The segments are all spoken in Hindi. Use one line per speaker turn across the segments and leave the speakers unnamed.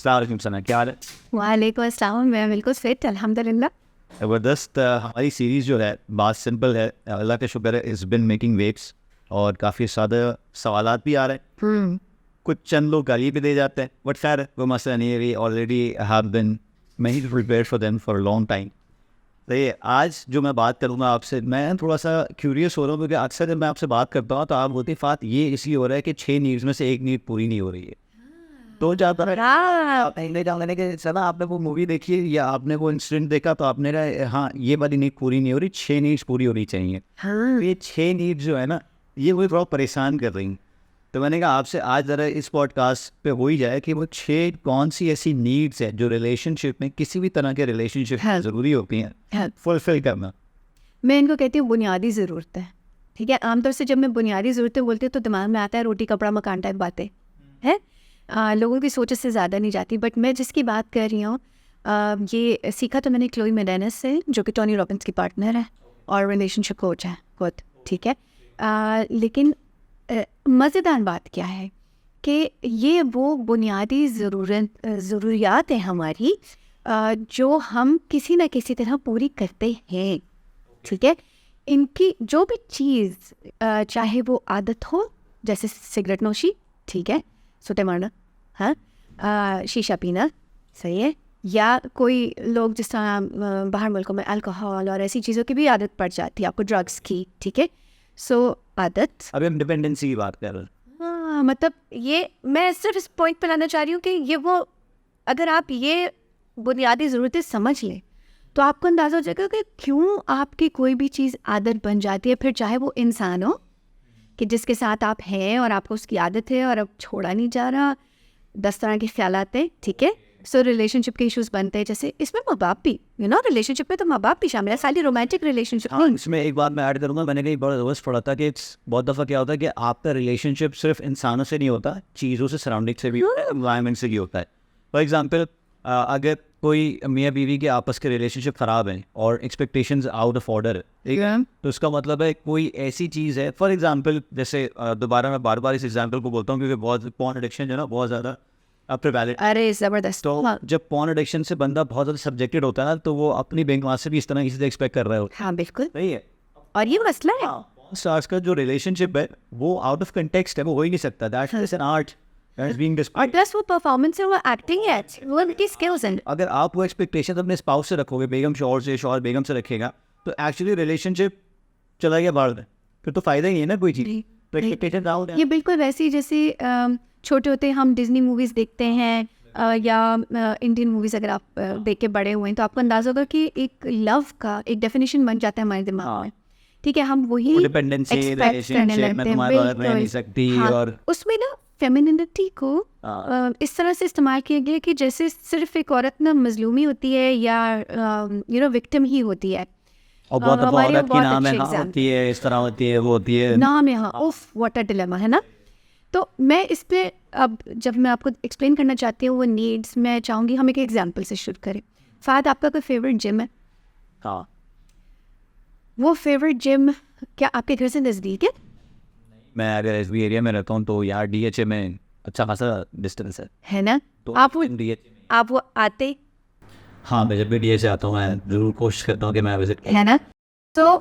अस्सलाम सना, क्या हाल है?
वालेकुम अस्सलाम। मैं बिल्कुल फिट अल्हम्दुलिल्लाह।
ज़बरदस्त। हमारी सीरीज़ जो है बात सिंपल है, अल्लाह का शुक्र है, इज़ बिन मेकिंग वेव्स और काफ़ी सारे सवालात भी आ रहे हैं। कुछ चंद लोग गाली भी दे जाते हैं, बट खैर वो मसला नहीं है। We already have been money prepare for them for long time. तो ये आज जो मैं बात करूँगा आपसे, मैं थोड़ा सा क्यूरियस हो रहा हूँ क्योंकि अक्सर जब मैं आपसे बात करता हूँ तो आप बोलती फ़ात ये इसलिए हो रहा है कि 6 नीड्स में से एक नीड पूरी नहीं हो रही है। तो जाता है पहले जाने के सना आपने वो मूवी देखी है या आपने वो इंसिडेंट देखा तो आपने कहा हाँ ये वाली नीड पूरी नहीं हो रही, 6 नीड्स पूरी होनी चाहिए। तो ये 6 नीड्स जो है ना, ये मुझे थोड़ा परेशान कर रही हैं। तो मैंने कहा आपसे आज ज़रा इस पॉडकास्ट पे हो ही जाए कि वो 6 कौन सी ऐसी नीड्स है जो रिलेशनशिप में, किसी भी तरह के रिलेशनशिप में ज़रूरी होती हैं फुलफिल करना।
मैं इनको कहती हूँ बुनियादी ज़रूरत है। ठीक है, आमतौर से जब मैं बुनियादी ज़रूरतें बोलती हूँ तो दिमाग में आता है रोटी कपड़ा मकान टाइप बातें हैं। लोगों की सोच से ज़्यादा नहीं जाती। बट मैं जिसकी बात कर रही हूँ ये सीखा तो मैंने क्लोई मेडेनस से, जो कि टोनी रॉबिन्स की पार्टनर है और रिलेशनशिप कोच है खुद। ठीक है, लेकिन मज़ेदार बात क्या है कि ये वो बुनियादी ज़रूरियात हैं हमारी जो हम किसी न किसी तरह पूरी करते हैं। ठीक है, इनकी जो भी चीज़ चाहे वो आदत हो, जैसे सिगरेट नोशी, ठीक है, सुटे मारना, हाँ, शीशा पीना, सही है, या कोई लोग जिस तरह बाहर मुल्कों में अल्कोहल और ऐसी चीज़ों की भी आदत पड़ जाती है आपको, ड्रग्स की। ठीक है, सो आदत,
अभी हम डिपेंडेंसी की बात कर रहे हैं।
हाँ, मतलब ये मैं सिर्फ इस पॉइंट पे लाना चाह रही हूँ कि ये वो, अगर आप ये बुनियादी ज़रूरतें समझ लें तो आपको अंदाज़ा हो जाएगा कि क्यों आपकी कोई भी चीज़ आदत बन जाती है। फिर चाहे वो इंसान हो कि जिसके साथ आप हैं और आपको उसकी आदत है और अब छोड़ा नहीं जा रहा, 10 तरह के ख्याल आते हैं। ठीक है, सो रिलेशनशिप के इश्यूज बनते हैं, जैसे इसमें माँ बाप भी, रिलेशनशिप में तो माँ बाप भी शामिल है, सारी रोमांटिक रिलेशनशिप।
हाँ, इसमें एक बात मैं ऐड करूँगा, मैंने कहीं बड़ा रोज पढ़ा था कि बहुत दफ़ा क्या होता है कि आपका रिलेशनशिप सिर्फ इंसानों से नहीं होता, चीज़ों से, सराउंडिंग से भी होता है, एनवायरनमेंट से भी होता है। फॉर एग्जाम्पल अगर कोई मियाँ बीवी के आपस के रिलेशनशिप ख़राब हैं और एक्सपेक्टेशंस आउट ऑफ ऑर्डर है, ठीक है, तो इसका मतलब है कोई ऐसी चीज़ है, फॉर एग्जाम्पल जैसे दोबारा मैं बार बार इस एग्जाम्पल को बोलता हूँ क्योंकि बहुत पॉर्न एडिक्शन जो है ना बहुत ज़्यादा प्रिवैलेंट।
अरे ज़बरदस्त।
तो जब पॉर्न एडिक्शन से बंदा बहुत ज़्यादा सब्जेक्टेड होता है ना, तो वो अपनी बैंक से भी इस तरह किसी से एक्सपेक्ट कर रहा है।
हाँ बिल्कुल,
सही है,
और ये मसला है।
पॉर्न स्टार्स का जो रिलेशनशिप है वो आउट ऑफ कंटेक्स्ट है, वो हो ही नहीं सकता। That is an art that is being
और प्लस वो परफॉर्मेंस है, वो एक्टिंग है, वो उनकी स्किल्स हैं।
अगर आप वो एक्सपेक्टेशन अपने स्पाउस से रखोगे, बेगम शौहर से, शौहर बेगम से रखेगा, तो एक्चुअली रिलेशनशिप चला गया बाहर में, फिर तो फ़ायदा ही है ना कोई चीज़। तो एक्सपेक्टेशन डाउन है।
ये बिल्कुल वैसे ही जैसे छोटे होते हम डिज्नी मूवीज़ देखते हैं या इंडियन मूवीज़ अगर आप देख के बड़े हुए हैं तो आपको अंदाज़ा होगा कि एक लव का एक डेफिनेशन बन जाता है हमारे दिमाग में। ठीक है, हम वही
डिपेंडेंसी
एक्सपेक्ट करने लगते हैं।
तुम्हारे पास रह नहीं
बिल्कुल,
सकती।
हाँ,
और
उसमें ना फेमिनिनिटी को इस तरह से इस्तेमाल किया गया कि जैसे सिर्फ एक औरत ना मजलूमी होती है या विक्टिम ही होती है।
और बहुत दफा
हमारे
औरत की
बहुत
नाम है,
अच्छे
हाँ
एग्जाम्पल
होती है, इस तरह होती है, वो होती है,
नाम है, हाँ, उफ व्हाट अ डिलेमा है ना। तो मैं इस पे अब जब मैं आपको एक्सप्लेन करना चाहती हूँ वो नीड्स, मैं चाहूँगी हम एक एग्जांपल से शुरू करें। फाद, आपका कोई फेवरेट जिम है?
हाँ।
वो फेवरेट जिम क्या आपके घर से नज़दीक है?
मैं अगर एस बी एरिया में रहता हूँ तो यहाँ DHA में अच्छा खासा डिस्टेंस है
ना,
तो
आप वो आते?
हाँ, मैं जब भी DHA आता हूँ मैं ज़रूर कोशिश करता हूँ कि मैं विजिट
है ना। तो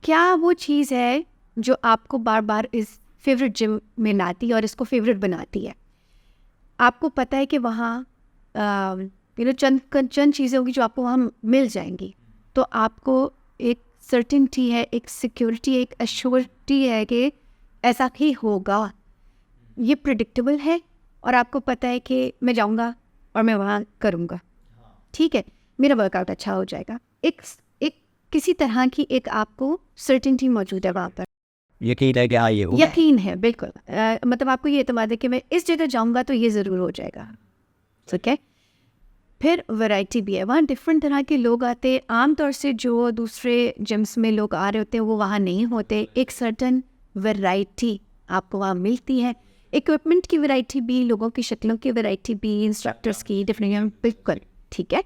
क्या वो चीज़ है जो आपको बार बार इस फेवरेट जिम में लाती है और इसको फेवरेट बनाती है? आपको पता है कि वहाँ चंद चीज़ें होंगी जो आपको वहाँ मिल जाएंगी, तो आपको एक सर्टेनिटी है, एक सिक्योरिटी, एक एश्योरिटी है कि ऐसा ही होगा, ये प्रिडिक्टेबल है और आपको पता है कि मैं जाऊँगा और मैं वहाँ करूँगा, ठीक है, मेरा वर्कआउट अच्छा हो जाएगा। एक किसी तरह की एक आपको सर्टेनिटी मौजूद है वहाँ पर,
यकीन है कि हाँ ये हो,
यकीन है बिल्कुल। मतलब आपको ये एतमाद है कि मैं इस जगह जाऊँगा तो ये ज़रूर हो जाएगा। ठीक है, फिर वैरायटी भी है, वहाँ डिफरेंट तरह के लोग आते हैं। आमतौर से जो दूसरे जिम्स में लोग आ रहे होते हैं वो वहाँ नहीं होते। एक सर्टन वैरायटी आपको वहाँ मिलती है, इक्विपमेंट की वैरायटी भी, लोगों की शक्लों की वैरायटी भी, इंस्ट्रक्टर्स की डिफरेंट, बिल्कुल ठीक है।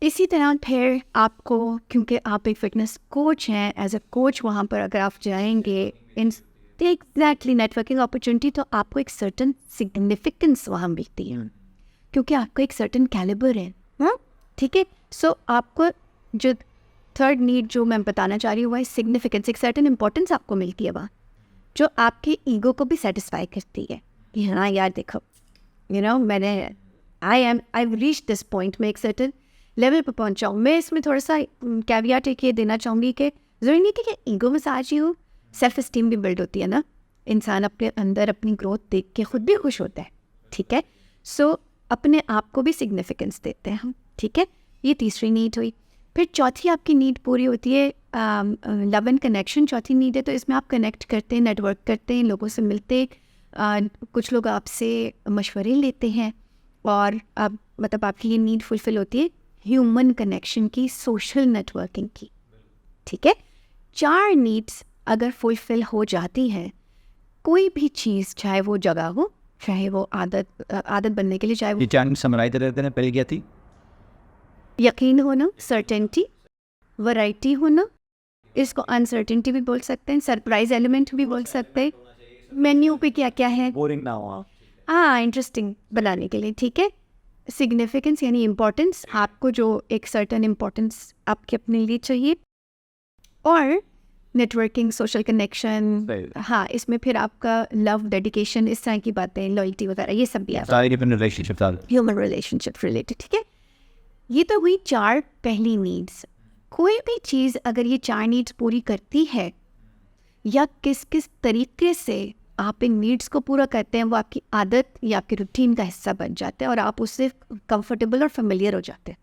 इसी तरह फिर आपको, क्योंकि आप एक फिटनेस कोच हैं, एज अ कोच वहाँ पर अगर आप जाएंगे इन एग्जैक्टली नेटवर्किंग अपॉर्चुनिटी, तो आपको एक सर्टन सिग्निफिकेंस वहाँ मिलती है। क्योंकि आपका एक सर्टन कैलिबर है। ठीक है, सो आपको जो थर्ड नीड जो मैं बताना चाह रही हूँ, वह सिग्निफिकेंस, एक सर्टन इंपॉर्टेंस आपको मिलती है वहाँ, जो आपके ईगो को भी सेटिस्फाई करती है कि हाँ यार देखो, मैंने आई रीच दिस पॉइंट, मैं एक सर्टन लेवल पर पहुँचा हूँ। मैं इसमें थोड़ा सा कैवियाट एक ये देना चाहूँगी कि ज़रूरी नहीं कि ईगो मसाज ही हो, सेल्फ इस्टीम भी बिल्ड होती है ना। इंसान अपने अंदर अपनी ग्रोथ देख के खुद भी खुश होता है। ठीक है, सो अपने आप को भी सिग्निफिकेंस देते हैं हम। ठीक है, ये तीसरी नीड हुई। फिर चौथी आपकी नीड पूरी होती है लव एंड कनेक्शन, चौथी नीड है। तो इसमें आप कनेक्ट करते हैं, नेटवर्क करते हैं, लोगों से मिलते, कुछ लोग आपसे मशवरे लेते हैं, और अब मतलब आपकी ये नीड फुलफिल होती है ह्यूमन कनेक्शन की, सोशल नेटवर्किंग की। ठीक है, 4 नीड्स अगर फुलफिल हो जाती हैं, कोई भी चीज़, चाहे वो जगह हो, चाहे वो आदत बनने के लिए, चाहे वो
ये चांद समराइज रहते हैं, पहले क्या थी?
यकीन होना, सर्टेनिटी, वैरायटी होना, इसको अनसर्टेनिटी भी बोल सकते हैं, सरप्राइज एलिमेंट भी बोल सकते हैं, मेन्यू पे क्या क्या है,
बोरिंग ना हो,
हाँ इंटरेस्टिंग बनाने के लिए। ठीक है, सिग्निफिकेंस यानी इम्पोर्टेंस, आपको जो एक सर्टेन इम्पोर्टेंस आपके अपने लिए चाहिए, और नेटवर्किंग, सोशल कनेक्शन, हाँ इसमें फिर आपका लव, डेडिकेशन, इस तरह की बातें, लॉयल्टी वगैरह, ये सब भी आता है,
सारी different relationship
human relationship related. ठीक है, ये तो हुई 4 पहली नीड्स। कोई भी चीज़ अगर ये 4 नीड्स पूरी करती है, या किस किस तरीके से आप इन नीड्स को पूरा करते हैं, वो आपकी आदत या आपके रूटीन का हिस्सा बन जाता है, और आप उससे कंफर्टेबल और फेमिलियर हो जाते हैं।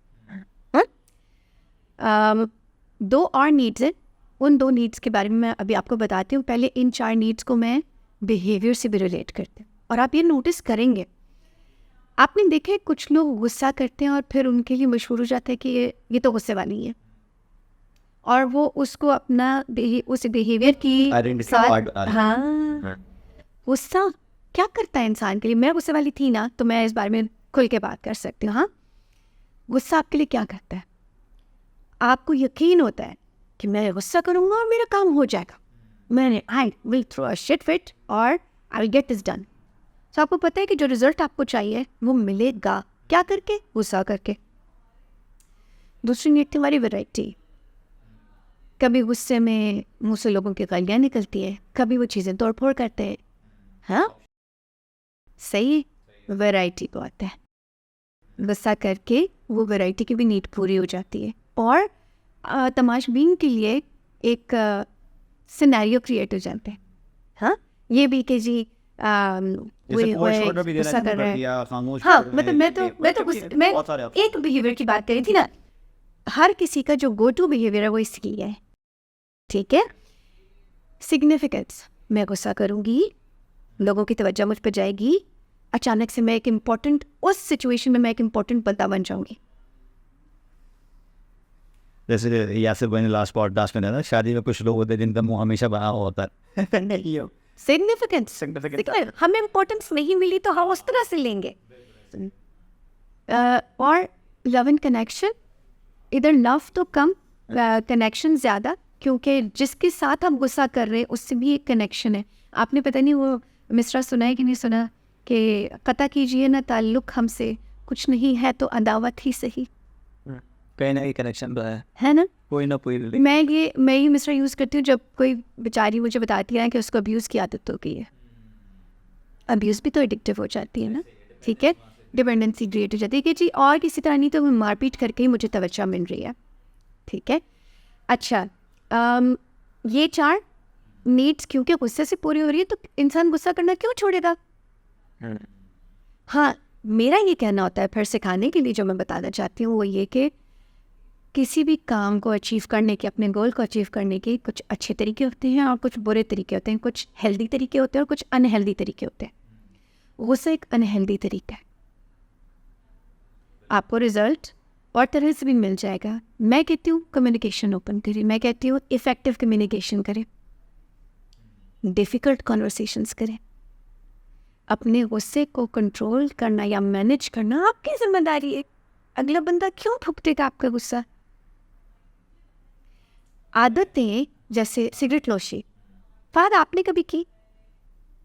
2 और नीड्स हैं, उन 2 नीड्स के बारे में मैं अभी आपको बताती हूँ। पहले इन 4 नीड्स को मैं बिहेवियर से भी रिलेट करती हूँ, और आप ये नोटिस करेंगे, आपने देखे कुछ लोग गुस्सा करते हैं और फिर उनके लिए मशहूर हो जाता है कि ये तो गुस्से वाली है, और वो उसको अपना उस बिहेवियर की साथ, हाँ गुस्सा क्या करता है इंसान के लिए। मैं गुस्से वाली थी ना, तो मैं इस बारे में खुल के बात कर सकती हूँ। हाँ, गुस्सा आपके लिए क्या करता है? आपको यकीन होता है कि मैं गुस्सा करूँगा और मेरा काम हो जाएगा, I will throw a shit fit और I will get this done. तो आपको पता है कि जो रिजल्ट आपको चाहिए वो मिलेगा, क्या करके? गुस्सा करके। दूसरी नीड थी हमारी वैरायटी। कभी गुस्से में मुँह से लोगों की गालियाँ निकलती है, कभी वो चीज़ें तोड़ फोड़ करते हैं। हाँ सही, वैरायटी को आता है, गुस्सा करके वो वैरायटी की भी नीड पूरी हो जाती है, और तमाशबीन के लिए एक सिनेरियो क्रिएट हो जाते हैं। हाँ, ये भी कि जी गुस्सा कर रहे हैं। हाँ मतलब मैं एक बिहेवियर की बात करी थी ना, हर किसी का जो गो टू बिहेवियर है वो इसकी है। ठीक है, सिग्निफिकेंस, मैं गुस्सा करूँगी, लोगों की तवज्जो मुझ पर जाएगी, अचानक से मैं एक इम्पोर्टेंट, उस सिचुएशन में मैं एक इम्पोर्टेंट बंदा बन जाऊँगी।
जैसे यासिर भाई ने लास्ट पॉडकास्ट में ना, शादी में कुछ लोग होते हैं जिनका मुंह हमेशा बना होता है।
सिग्निफिकेंस, हमें इम्पोर्टेंस नहीं मिली तो हम उस तरह से लेंगे। और लव एंड कनेक्शन, इधर लव तो कम, कनेक्शन ज़्यादा, क्योंकि जिसके साथ आप गुस्सा कर रहे हैं उससे भी एक कनेक्शन है। आपने पता नहीं वो मिसरा सुना है कि नहीं सुना, कि कता कीजिए ना ताल्लुक़ हमसे, कुछ नहीं है तो अदावत ही सही।
कहीं ना कहीं कनेक्शन तो
है ना,
कोई ना कोई।
मैं ये मिसरा यूज़ करती हूँ जब कोई बेचारी मुझे बताती है कि उसको अब्यूज़ की आदत हो गई है। अब्यूज़ भी तो एडिक्टिव हो जाती है ना। ठीक है, डिपेंडेंसी क्रिएट हो जाती है कि जी और किसी तरह नहीं तो मैं मारपीट करके ही मुझे तवज्जो मिल रही है। ठीक है, अच्छा ये 4 नीड्स क्योंकि गुस्से से पूरी हो रही है तो इंसान गुस्सा करना क्यों छोड़ेगा? हाँ, मेरा ये कहना होता है फिर सिखाने के लिए, जो मैं बताना चाहती हूँ वो ये कि किसी भी काम को अचीव करने के, अपने गोल को अचीव करने के कुछ अच्छे तरीके होते हैं और कुछ बुरे तरीके होते हैं, कुछ हेल्दी तरीके होते हैं और कुछ अनहेल्दी तरीके होते हैं। गुस्सा एक अनहेल्दी तरीका है, आपको रिजल्ट और तरह से भी मिल जाएगा। मैं कहती हूँ कम्युनिकेशन ओपन करें, मैं कहती हूँ इफ़ेक्टिव कम्युनिकेशन करें, डिफ़िकल्ट कॉन्वर्सेशंस करें। अपने गुस्से को कंट्रोल करना या मैनेज करना आपकी जिम्मेदारी है, अगला बंदा क्यों भुगतेगा आपका गुस्सा? आदतें जैसे सिगरेट नोशी, फाद आपने कभी की?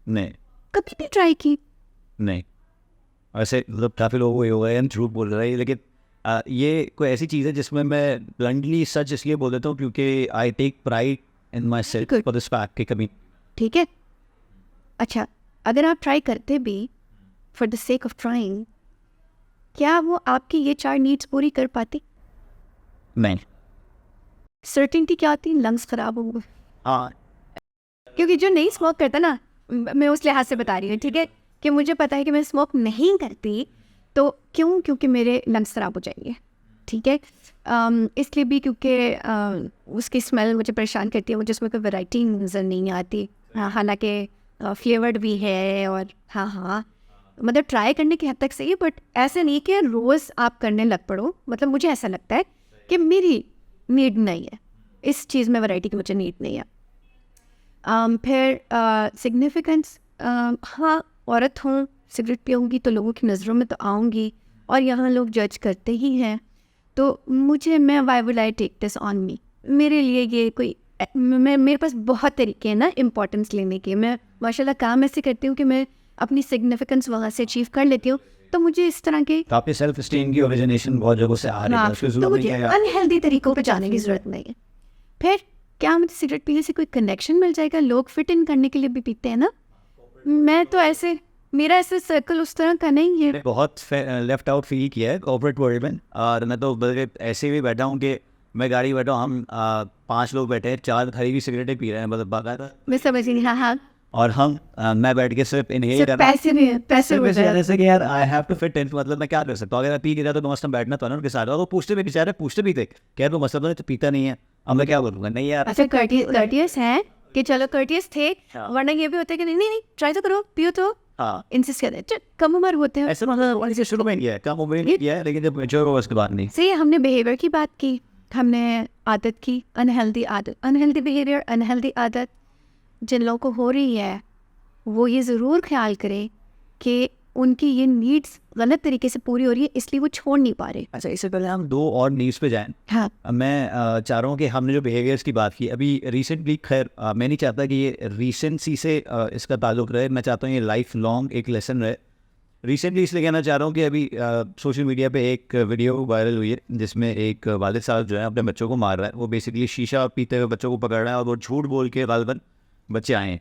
नहीं।
कभी नहीं ट्राई की?
नहीं। वैसे मतलब काफ़ी लोगों को ये होगा यार झूठ बोल रहा है, लेकिन ये कोई ऐसी चीज़ है जिसमें मैं ब्लंटली सच इसलिए बोल देता हूँ क्योंकि I take pride in myself for this fact कि कभी
ठीक है। अच्छा, अगर आप ट्राई करते भी for the sake of trying, क्या वो आपकी ये 4 नीड्स पूरी कर पाती?
नहीं।
सर्टेनिटी क्या आती है? लंग्स खराब होंगे।
हाँ,
क्योंकि जो नहीं स्मोक करता ना, मैं उस लिहाज से बता रही हूँ, ठीक है, कि मुझे पता है कि मैं स्मोक नहीं करती तो क्यों, क्योंकि मेरे लंग्स ख़राब हो जाएंगे, ठीक है। इसलिए भी क्योंकि उसकी स्मेल मुझे परेशान करती है, मुझे उसमें कोई वैरायटी नज़र नहीं आती। हालांकि फ्लेवर्ड भी है और हाँ मतलब ट्राई करने की हद तक सही है, बट ऐसे नहीं कि रोज़ आप करने लग पड़ो। मतलब मुझे ऐसा लगता है कि मेरी नीड नहीं है इस चीज़ में, वैरायटी की मुझे नीड नहीं है। फिर सिग्निफिकेंस, हाँ, औरत हूँ, सिगरेट पीऊँगी तो लोगों की नज़रों में तो आऊँगी और यहाँ लोग जज करते ही हैं, तो मुझे why will I take this on me. मेरे लिए ये कोई मेरे पास बहुत तरीके हैं ना इम्पोर्टेंस लेने के। मैं माशाल्लाह काम ऐसे करती हूँ कि मैं अपनी सिग्निफिकेंस वहाँ से अचीव कर लेती हूँ, तो मुझे इस तरह के
आपके सेल्फ एस्टीम की ओरिजिनेशन बहुत जगह से आ रही है, उसकी
तो
ज़रूरत
मुझे
नहीं है।
अनहेल्दी तरीकों पे जाने की ज़रूरत नहीं है। फिर क्या मुझे सिगरेट पीने से कोई कनेक्शन मिल जाएगा? लोग फिट इन करने के लिए भी पीते हैं ना। मैं तो ऐसे, मेरा ऐसे सर्कल उस तरह का नहीं है।
मैंने बहुत लेफ्ट आउट फील किया है कॉर्पोरेट वर्ल्ड में, और मैं तो बल्कि ऐसे भी बैठा हूँ कि मैं गाड़ी बैठा हूँ, हम 5 लोग बैठे हैं, 4 खरी हुई सिगरेटें पी रहे हैं, मतलब बाकायदा।
मैं समझ नहीं, हाँ,
और हम मैं बैठ के सिर्फ इनहेल
सिर्फ
कर रहा हूँ।
पैसे भी हैं, पैसे हो जाए।
जैसे कि यार I have to fit in, मतलब मैं क्या कर सकता हूँ? अगर मैं पी नहीं रहा तो मस्त हम बैठना तो ना उनके साथ। और वो पूछते भी, बेचारे पूछते भी थे कि यार वो मसला तो नहीं, तो पीता नहीं है, अब मैं क्या बोलूँगा? नहीं यार।
अच्छा, कर्टियस है कि चलो कर्टियस थे, वरना ये भी होता है कि नहीं ट्राई तो करो, पियो तो।
हाँ,
इंसिस्ट कर रहे, कम उम्र होते हैं
ऐसे मतलब वाली से शुरू में किया है, कम उम्र में किया है, लेकिन जब मेच्योर हुआ उसके बाद नहीं।
सही। हमने बिहेवियर की बात की, हमने आदत की, अनहेल्दी आदत, अनहेल्दी बिहेवियर, अनहेल्दी आदत जिन लोगों को हो रही है वो ये ज़रूर ख्याल करें कि उनकी ये नीड्स गलत तरीके से पूरी हो रही है, इसलिए वो छोड़ नहीं पा रहे।
अच्छा, इससे पहले हम 2 और न्यूज़ पे जाएं।
हाँ,
मैं चाह रहा हूँ कि हमने जो बिहेवियर्स की बात की अभी रिसेंटली, खैर मैं नहीं चाहता कि ये रिसेंसी से इसका ताल्लुक रहे, मैं चाहता हूँ ये लाइफ लॉन्ग एक लेसन रहे। रिसेंटली इसलिए कहना चाह रहा हूँ कि अभी सोशल मीडिया पे एक वीडियो वायरल हुई है जिसमें एक वालिद साहब जो है अपने बच्चों को मार रहा है। वो बेसिकली शीशा पीते हुए बच्चों को पकड़ रहा है और वो झूठ बोल के गालिबन बच्चे आए हैं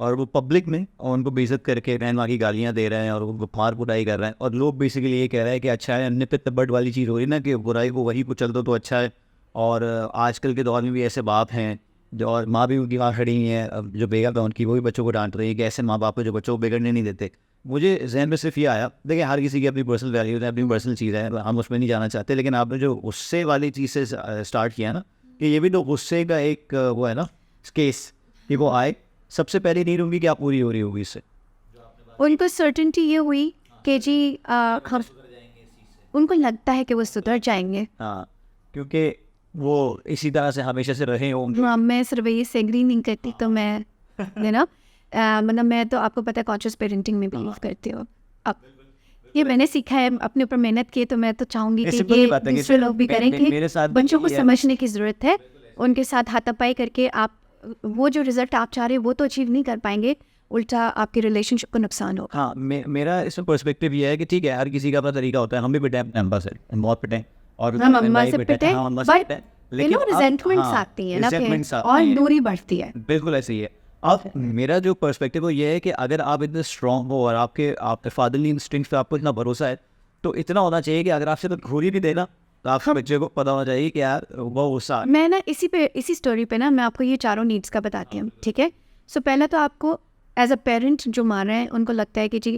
और वो पब्लिक में और उनको बेइज्जत करके बहन माँ की गालियाँ दे रहे हैं और उनको मार कुटाई कर रहे हैं। और लोग बेसिकली ये कह रहे हैं कि अच्छा है, निप तब्बट वाली चीज़ हो रही ना कि बुराई को वही को चल दो तो अच्छा है। और आजकल के दौर में भी ऐसे बाप हैं जो, और माँ भी उनकी वहाँ खड़ी हैं, अब जो बेगम है उनकी, वो भी बच्चों को डांट रही है कि ऐसे माँ बाप है जो बच्चों को बिगड़ने नहीं देते। मुझे जहन में सिर्फ ये आया, देखिए हर किसी की अपनी पर्सनल वैल्यू है, अपनी पर्सनल चीज़ है, हम उसमें नहीं जाना चाहते, लेकिन आपने जो गुस्से वाली चीज़ से स्टार्ट किया ना, कि ये भी तो गुस्से का एक वो है ना केस, कि वो आए सबसे पहले नहीं रहूँगी कि आप पूरी हो रही होगी इससे।
उनको सर्टेनिटी ये हुई कि जी हम, उनको लगता है कि वो सुधर जाएंगे।
हाँ, क्योंकि वो इसी तरह से हमेशा से रहे होंगे।
हाँ, मैं सिर्फ ये से एग्री नहीं करती, तो मैं ना मतलब मैं तो आपको पता है कॉन्शियस पेरेंटिंग में बिलीव करती हूँ। अब ये मैंने सीखा है, अपने ऊपर मेहनत की, तो मैं तो चाहूँगी कि ये दूसरे लोग भी करेंगे।
मेरे साथ
बच्चों को समझने की ज़रूरत है, उनके साथ हाथापाई करके आप वो जो रिजल्ट आप चाह रहे हैं वो तो अचीव नहीं कर पाएंगे, उल्टा आपके रिलेशनशिप को नुकसान होगा।
हाँ, मेरा इसमें पर्सपेक्टिव ये है कि ठीक है, हर किसी का अपना तरीका होता है, हम भी पिटे हैं अम्मा से, हम बहुत पिटे हैं, और
हम अम्मा से पिटे,
हाँ, अम्मा से पिटे हैं,
लेकिन रिजेंटमेंट्स आती है ना फिर, और दूरी बढ़ती है।
बिल्कुल ऐसे ही है। अब मेरा जो पर्सपेक्टिव वो ये है कि अगर आप इतने स्ट्रॉन्ग हो और आपके फादरली इंस्टिंक्ट पे आपको इतना भरोसा है, तो इतना होना चाहिए कि अगर आपसे तो घूरी भी देना तो आपके बच्चे को पता होना चाहिए कि यार वो गुस्सा।
मैं ना इसी स्टोरी पे ना मैं आपको ये चारों नीड्स का बताती हूँ, ठीक है। सो पहला तो आपको एज अ पेरेंट जो मार रहे हैं उनको लगता है कि जी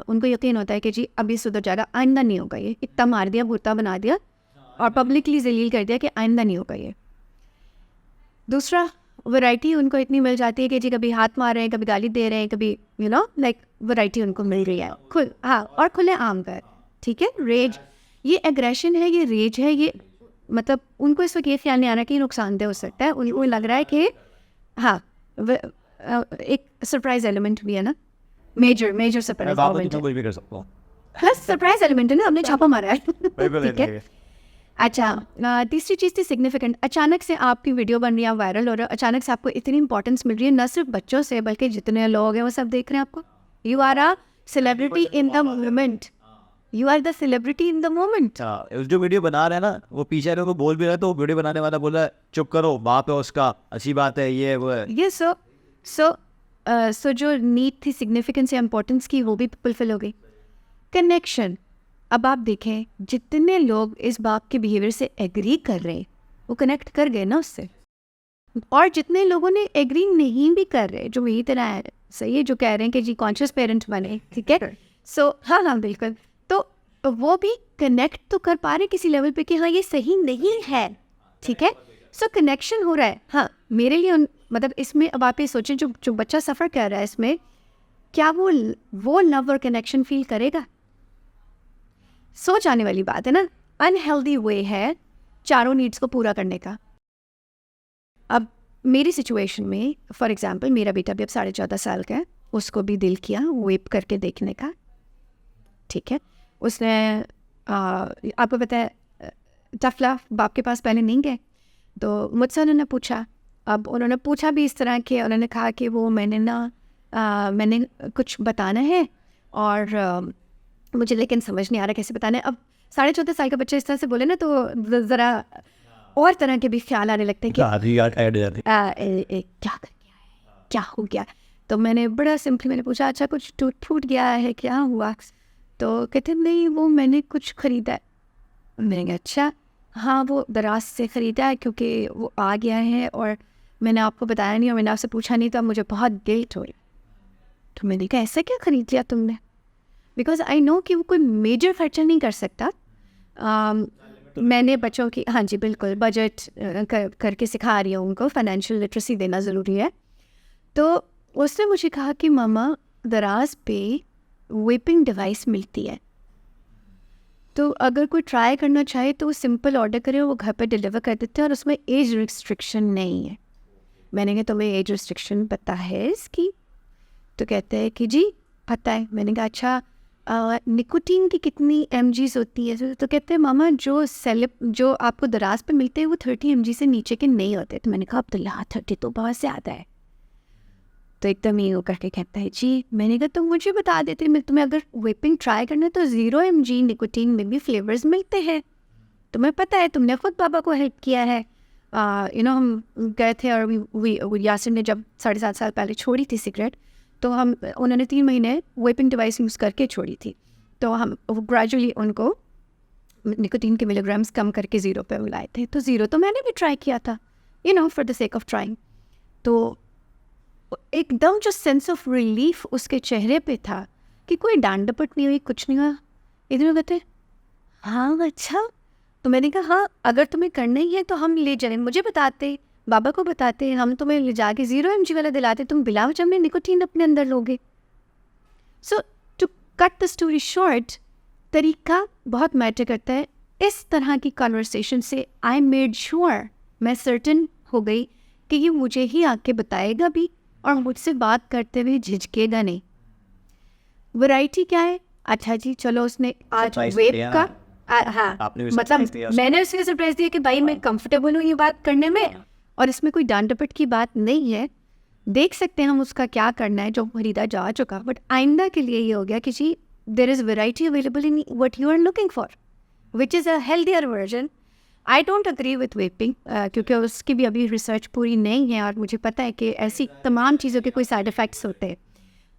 उनको यकीन होता है कि जी अभी सुधर जाएगा, आइंदा नहीं होगा, ये इतना मार दिया, भुट्टा बना दिया और पब्लिकली जलील कर दिया कि आइंदा नहीं होगा ये। दूसरा, वैरायटी उनको इतनी मिल जाती है कि जी कभी हाथ मार रहे हैं, कभी गाली दे रहे हैं, कभी लाइक वैरायटी उनको मिल रही है और खुले आम कर, ठीक है। रेज, ये एग्रेशन है, ये रेज है, ये मतलब उनको इस वक्त ये ख्याल नहीं आ रहा कि नुकसानदेह हो सकता है। उनको लग रहा है कि हाँ एक सरप्राइज एलिमेंट भी है ना, मेजर सरप्राइज एलिमेंट है,
कुछ भी कर सकता हूँ,
प्लस सरप्राइज एलिमेंट है ना, हमने छापा मारा है ठीक है।
है।
अच्छा, तीसरी चीज़ थी सिग्निफिकेंट। अचानक से आपकी वीडियो बन रही है, वायरल हो रहा है, अचानक से आपको इतनी इंपॉर्टेंस मिल रही है, न सिर्फ बच्चों से बल्कि जितने लोग हैं वो सब देख रहे हैं आपको। You are a celebrity in the moment, you are the celebrity in the moment.
हाँ, जो वीडियो बना रहा है ना वो पीछे को बोल भी रहा है, तो वीडियो बनाने वाला बोल रहा है चुप करो, बाप है उसका, अच्छी बात है, ये वो है।
ये सो जो नीड थी सिग्निफिकेंस या इम्पोर्टेंस की, वो भी फुलफिल हो गई। कनेक्शन, अब आप देखें जितने लोग इस बाप के बिहेवियर से एग्री कर रहे हैं वो कनेक्ट कर गए ना उससे, और जितने लोगों ने एग्री नहीं भी कर रहे, जो यही तरह है सही है, जो कह रहे हैं कि जी कॉन्शियस पेरेंट बने, ठीक है, सो हाँ बिल्कुल, तो वो भी कनेक्ट तो कर पा रहे किसी लेवल पे कि हाँ ये सही नहीं है, ठीक है, सो कनेक्शन हो रहा है। हाँ मेरे लिए मतलब इसमें अब आप ये सोचें, जो बच्चा सफ़र कर रहा है इसमें, क्या वो लव और कनेक्शन फील करेगा? सोच आने वाली बात है ना। अनहेल्दी वे है चारों नीड्स को पूरा करने का। अब मेरी सिचुएशन में फॉर एग्जांपल मेरा बेटा भी अब 14.5 साल का है, उसको भी दिल किया वेप करके देखने का, ठीक है, उसने आपको पता है टफ लव बाप के पास पहले नहीं गए, तो मुझसे उन्होंने पूछा, अब उन्होंने पूछा भी इस तरह के, उन्होंने कहा कि वो मैंने कुछ बताना है और मुझे लेकिन समझ नहीं आ रहा कैसे बताना है। अब 14.5 साल का बच्चा इस तरह से बोले ना तो ज़रा और तरह के भी ख्याल आने लगते हैं कि क्या कर गया है, क्या हो गया। तो मैंने बड़ा सिंपली मैंने पूछा अच्छा कुछ टूट गया है, क्या हुआ? तो कहते नहीं वो मैंने कुछ ख़रीदा है। मैंने कहा अच्छा हाँ वो दराज से ख़रीदा है क्योंकि वो आ गया है और मैंने आपको बताया नहीं और मैंने आपसे पूछा नहीं, तो अब मुझे बहुत गिल्ट हो रहा है। तो मैंने कहा ऐसा क्या ख़रीद लिया तुमने? बिकॉज़ आई नो कि वो कोई मेजर खर्चा नहीं कर सकता। मैंने बच्चों की हाँ जी बिल्कुल बजट करके सिखा रही हूँ उनको, फाइनेंशियल लिटरेसी देना ज़रूरी है। तो उसने मुझे कहा कि मामा दराज पे वेपिंग डिवाइस मिलती है, तो अगर कोई ट्राई करना चाहे तो वो सिंपल ऑर्डर करे, वो घर पे डिलीवर कर देते हैं और उसमें एज रिस्ट्रिक्शन नहीं है। मैंने कहा तुम्हें एज रिस्ट्रिक्शन पता है इसकी? तो कहते हैं कि जी पता है। मैंने कहा अच्छा निकोटीन की कितनी mg's होती है? तो कहते हैं मामा जो आपको दराज पे मिलते हैं वो 30 mg से नीचे के नहीं होते। तो मैंने कहा अब्दुल्ला 30 तो बहुत ज़्यादा है। तो एकदम ही वो करके कहता है जी, मैंने कहा तुम मुझे बता देते, मैं तुम्हें अगर वेपिंग ट्राई करना है तो 0 mg निकोटीन में भी फ्लेवर्स मिलते हैं, तुम्हें पता है, तुमने खुद पापा को हेल्प किया है। हम गए थे और यासिर ने जब 7.5 साल पहले छोड़ी थी सिगरेट, तो उन्होंने 3 महीने वेपिंग डिवाइस यूज़ करके छोड़ी थी, तो हम ग्रेजुअली उनको निकोटीन के मिलीग्राम्स कम करके 0 पे लाए थे। तो 0 तो मैंने भी ट्राई किया था, for the sake of trying. तो एकदम जो सेंस ऑफ रिलीफ उसके चेहरे पे था कि कोई डांट डपट नहीं हुई, कुछ नहीं हुआ। इधर कहते हाँ अच्छा। तो मैंने कहा हाँ अगर तुम्हें करना ही है तो हम ले जाए, मुझे बताते, बाबा को बताते, हम तुम्हें ले जाके 0 mg वाला दिलाते, तुम बिला वजह में निकोटीन अपने अंदर लोगे। So to cut the story short, तरीका बहुत मैटर करता है। इस तरह की कन्वर्सेशन से आई मेड श्योर, मैं सर्टन हो गई कि ये मुझे ही आके बताएगा भी और मुझसे बात करते हुए झिझकेगा नहीं। वैरायटी क्या है? अच्छा जी चलो उसने आज वेब का हाँ मतलब मैंने उसे सरप्राइज दिया कि भाई मैं कंफर्टेबल हूँ ये बात करने में और इसमें कोई डांट डपट की बात नहीं है। देख सकते हैं हम उसका क्या करना है जो खरीदा जा चुका, बट आइंदा के लिए ये हो गया कि जी there is variety available in what you are looking for, which is a healthier version. I don't agree with vaping क्योंकि उसकी भी अभी रिसर्च पूरी नहीं है और मुझे पता है कि ऐसी तमाम चीज़ों के कोई साइड इफ़ेक्ट्स होते हैं,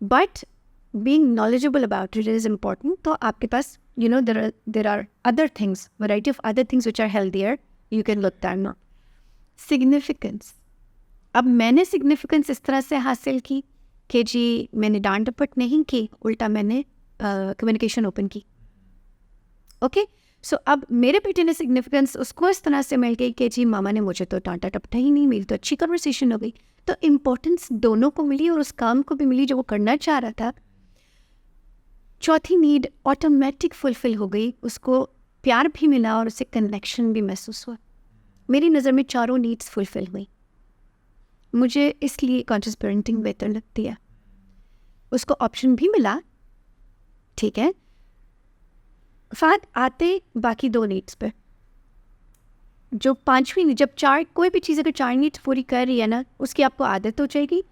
but being knowledgeable about it is important. तो आपके पास there are other things, variety of other things which are healthier, you can look them up. Significance, अब मैंने सिग्निफिकेंस इस तरह से हासिल की कि जी मैंने डांट डपट नहीं की, उल्टा मैंने कम्युनिकेशन ओपन की। ओके सो अब मेरे बेटे ने सिग्निफिकेंस उसको इस तरह से मिल गई कि जी मामा ने मुझे तो डांटा टपटा ही नहीं, मेरी तो अच्छी कन्वर्सेशन हो गई। तो इम्पोर्टेंस दोनों को मिली और उस काम को भी मिली जो वो करना चाह रहा था। चौथी नीड ऑटोमेटिक फुलफिल हो गई, उसको प्यार भी मिला और उसे कनेक्शन भी महसूस हुआ। मेरी नज़र में चारों नीड्स फुलफिल हुई। मुझे इसलिए कॉन्शियस पेरेंटिंग बेहतर लगती है। उसको ऑप्शन भी मिला, ठीक है, फात आते बाकी 2 नीड्स पे। जो 5वीं जब 4 कोई भी चीज़ अगर 4 नीड्स पूरी कर रही है ना, उसकी आपको आदत हो जाएगी।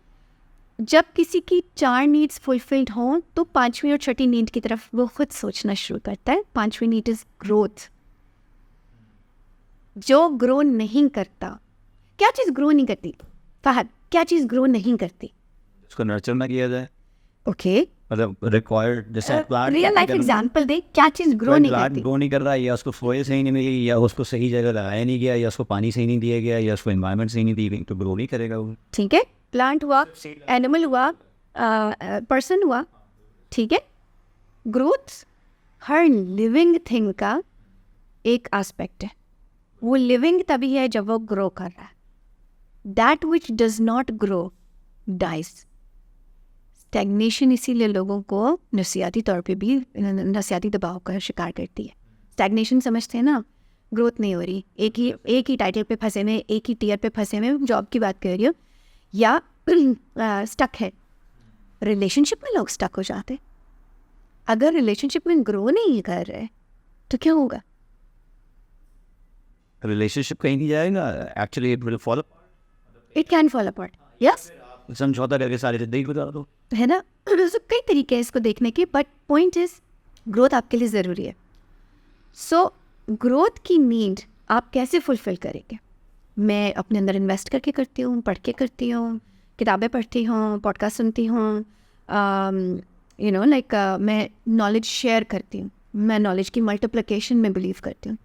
जब किसी की 4 नीड्स फुलफिल्ड हों तो 5वीं और छठी नीड की तरफ वो खुद सोचना शुरू करता है. 5वीं नीड इज ग्रोथ. जो ग्रो नहीं करता, क्या चीज़ ग्रो नहीं करती फहद, क्या चीज़ ग्रो नहीं करती?
उसको नर्चर ना किया जाए,
ओके,
मतलब रिक्वायर्ड, जैसे
रियल लाइफ एग्जांपल दे, क्या चीज़ ग्रो नहीं
प्लांट
करती?
ग्रो नहीं कर रहा, या उसको सोइल सही नहीं मिली, या उसको सही जगह लगाया नहीं गया, या उसको पानी सही नहीं दिया गया, या उसको एनवायरनमेंट सही नहीं दी गई, तो ग्रो नहीं करेगा वो.
ठीक है, प्लांट हुआ, एनिमल हुआ, पर्सन हुआ, ठीक है. ग्रोथ हर लिविंग थिंग का एक एस्पेक्ट है. वो लिविंग तभी है जब वो ग्रो कर रहा है. That which does not grow dies. Stagnation इसीलिए लोगों को नफसियाती तौर पे भी नफसियाती दबाव का शिकार करती है. स्टैग्नेशन समझते हैं ना, ग्रोथ नहीं हो रही, एक ही टाइटल पे फंसे हुए, एक ही टीयर पे फंसे हुए. जॉब की बात कर रही हूँ, या स्टक है. रिलेशनशिप में लोग स्टक हो जाते. अगर रिलेशनशिप में ग्रो नहीं कर रहे तो क्या होगा?
रिलेशनशिप कहीं नहीं जाएगा. Actually it will follow,
it can fall apart. Yes,
समझौता करके सारी जिंदगी गुजार दो,
है ना. तो कई तरीके हैं इसको देखने के, बट पॉइंट इज ग्रोथ आपके लिए ज़रूरी है. सो ग्रोथ की नीड आप कैसे फुलफिल करेंगे? मैं अपने अंदर इन्वेस्ट करके करती हूँ, पढ़ के करती हूँ, किताबें पढ़ती हूँ, पॉडकास्ट सुनती हूँ, यू नो लाइक मैं नॉलेज शेयर करती हूँ. मैं नॉलेज की मल्टीप्लिकेशन में बिलीव करती हूँ.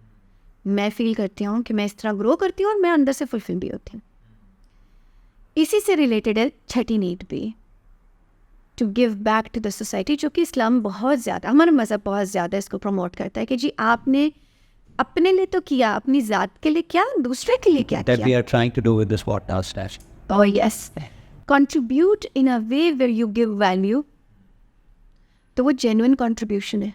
मैं फील करती हूँ कि मैं इस तरह ग्रो करती हूँ और मैं अंदर से फुलफिल भी होती हूँ. इसी से रिलेटेड है छठी नीड भी, to give back to the society, जो कि इस्लाम बहुत ज़्यादा, हमारा मज़हब बहुत ज़्यादा इसको प्रमोट करता है कि जी आपने अपने लिए तो किया, अपनी ज़ात के लिए क्या, दूसरे के लिए क्या
that we
किया.
are trying to do with this podcast.
Oh yes, contribute in a way where you give value. तो वो जेन्युइन कंट्रीब्यूशन है.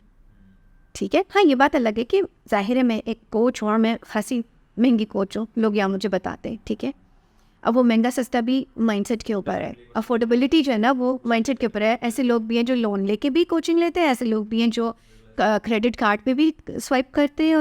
ठीक है. हाँ, ये बात अलग है कि जाहिर है मैं एक कोच हूँ और मैं खासी महंगी कोच हूँ, लोग यहाँ मुझे बताते हैं. ठीक है. अब वो महंगा सस्ता भी माइंडसेट के ऊपर है. अफोर्डेबिलिटी जो है ना वो माइंडसेट के ऊपर है. ऐसे लोग भी हैं जो लोन लेके भी कोचिंग लेते हैं, ऐसे लोग भी हैं जो क्रेडिट कार्ड पे भी स्वाइप करते हैं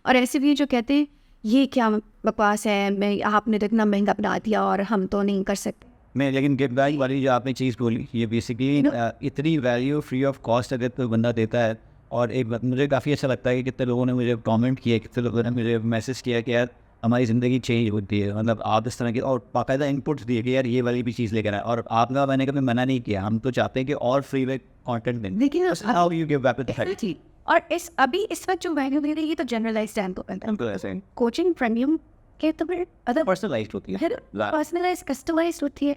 और ऐसे भी हैं जो कहते हैं ये क्या बकवास है, मैं आपने तो इतना महंगा बना दिया और हम तो नहीं कर सकते.
मैं लेकिन गिव बैक वाली जो आपने चीज़ बोली, ये बेसिकली इतनी वैल्यू फ्री ऑफ कॉस्ट अगर कोई बंदा देता है. और एक बात मुझे काफ़ी अच्छा लगता है कि कितने लोगों ने मुझे कमेंट किया, कितने लोगों ने मुझे मैसेज किया कि यार हमारी ज़िंदगी चेंज होती है, मतलब आप इस तरह की, और बाकायदा इनपुट्स दिए कि यार ये वाली भी चीज़ लेकर आए. और आपका मैंने कभी मना नहीं किया, हम तो चाहते हैं कि और फ्री में कॉन्टेंट दें.
लेकिन
how you give back to the society.
और इस वक्त जो वैल्यू दे रही है ये तो जनरलाइज्ड है. कोचिंग प्रीमियम के तो फिर अदर
पर्सनलाइज्ड होती है,
पर्सनलाइज कस्टमाइज्ड होती है,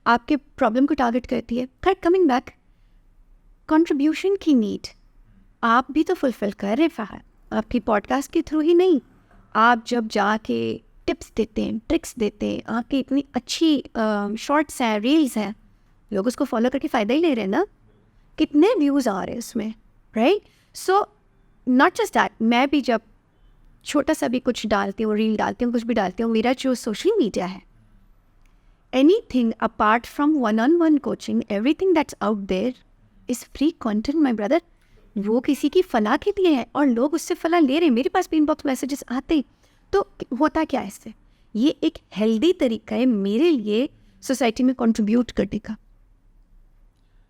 आपके प्रॉब्लम को टारगेट करती है. खैर, कमिंग बैक, कंट्रीब्यूशन की नीड आप भी तो फुलफिल कर रहे हैं. आपकी पॉडकास्ट के थ्रू ही नहीं, आप जब जाके टिप्स देते हैं, ट्रिक्स देते हैं, आपकी इतनी अच्छी शॉर्ट्स हैं, रील्स हैं, लोग उसको फॉलो करके फ़ायदा ही ले रहे हैं ना. कितने व्यूज़ आ रहे हैं उसमें, right. So not just that, मैं भी जब छोटा सा भी कुछ डालती हूँ, रील डालती हूँ, कुछ भी डालती हूँ, मेरा जो सोशल मीडिया है, anything apart from one-on-one coaching, everything that's out there is free content, my brother. वो किसी की फलाह के लिए है और लोग उससे फलाह ले रहे हैं. मेरे पास भी इनबॉक्स मैसेजेस आते हैं. तो होता क्या है इससे? ये एक हेल्दी तरीका है मेरे लिए सोसाइटी में कंट्रीब्यूट करने का.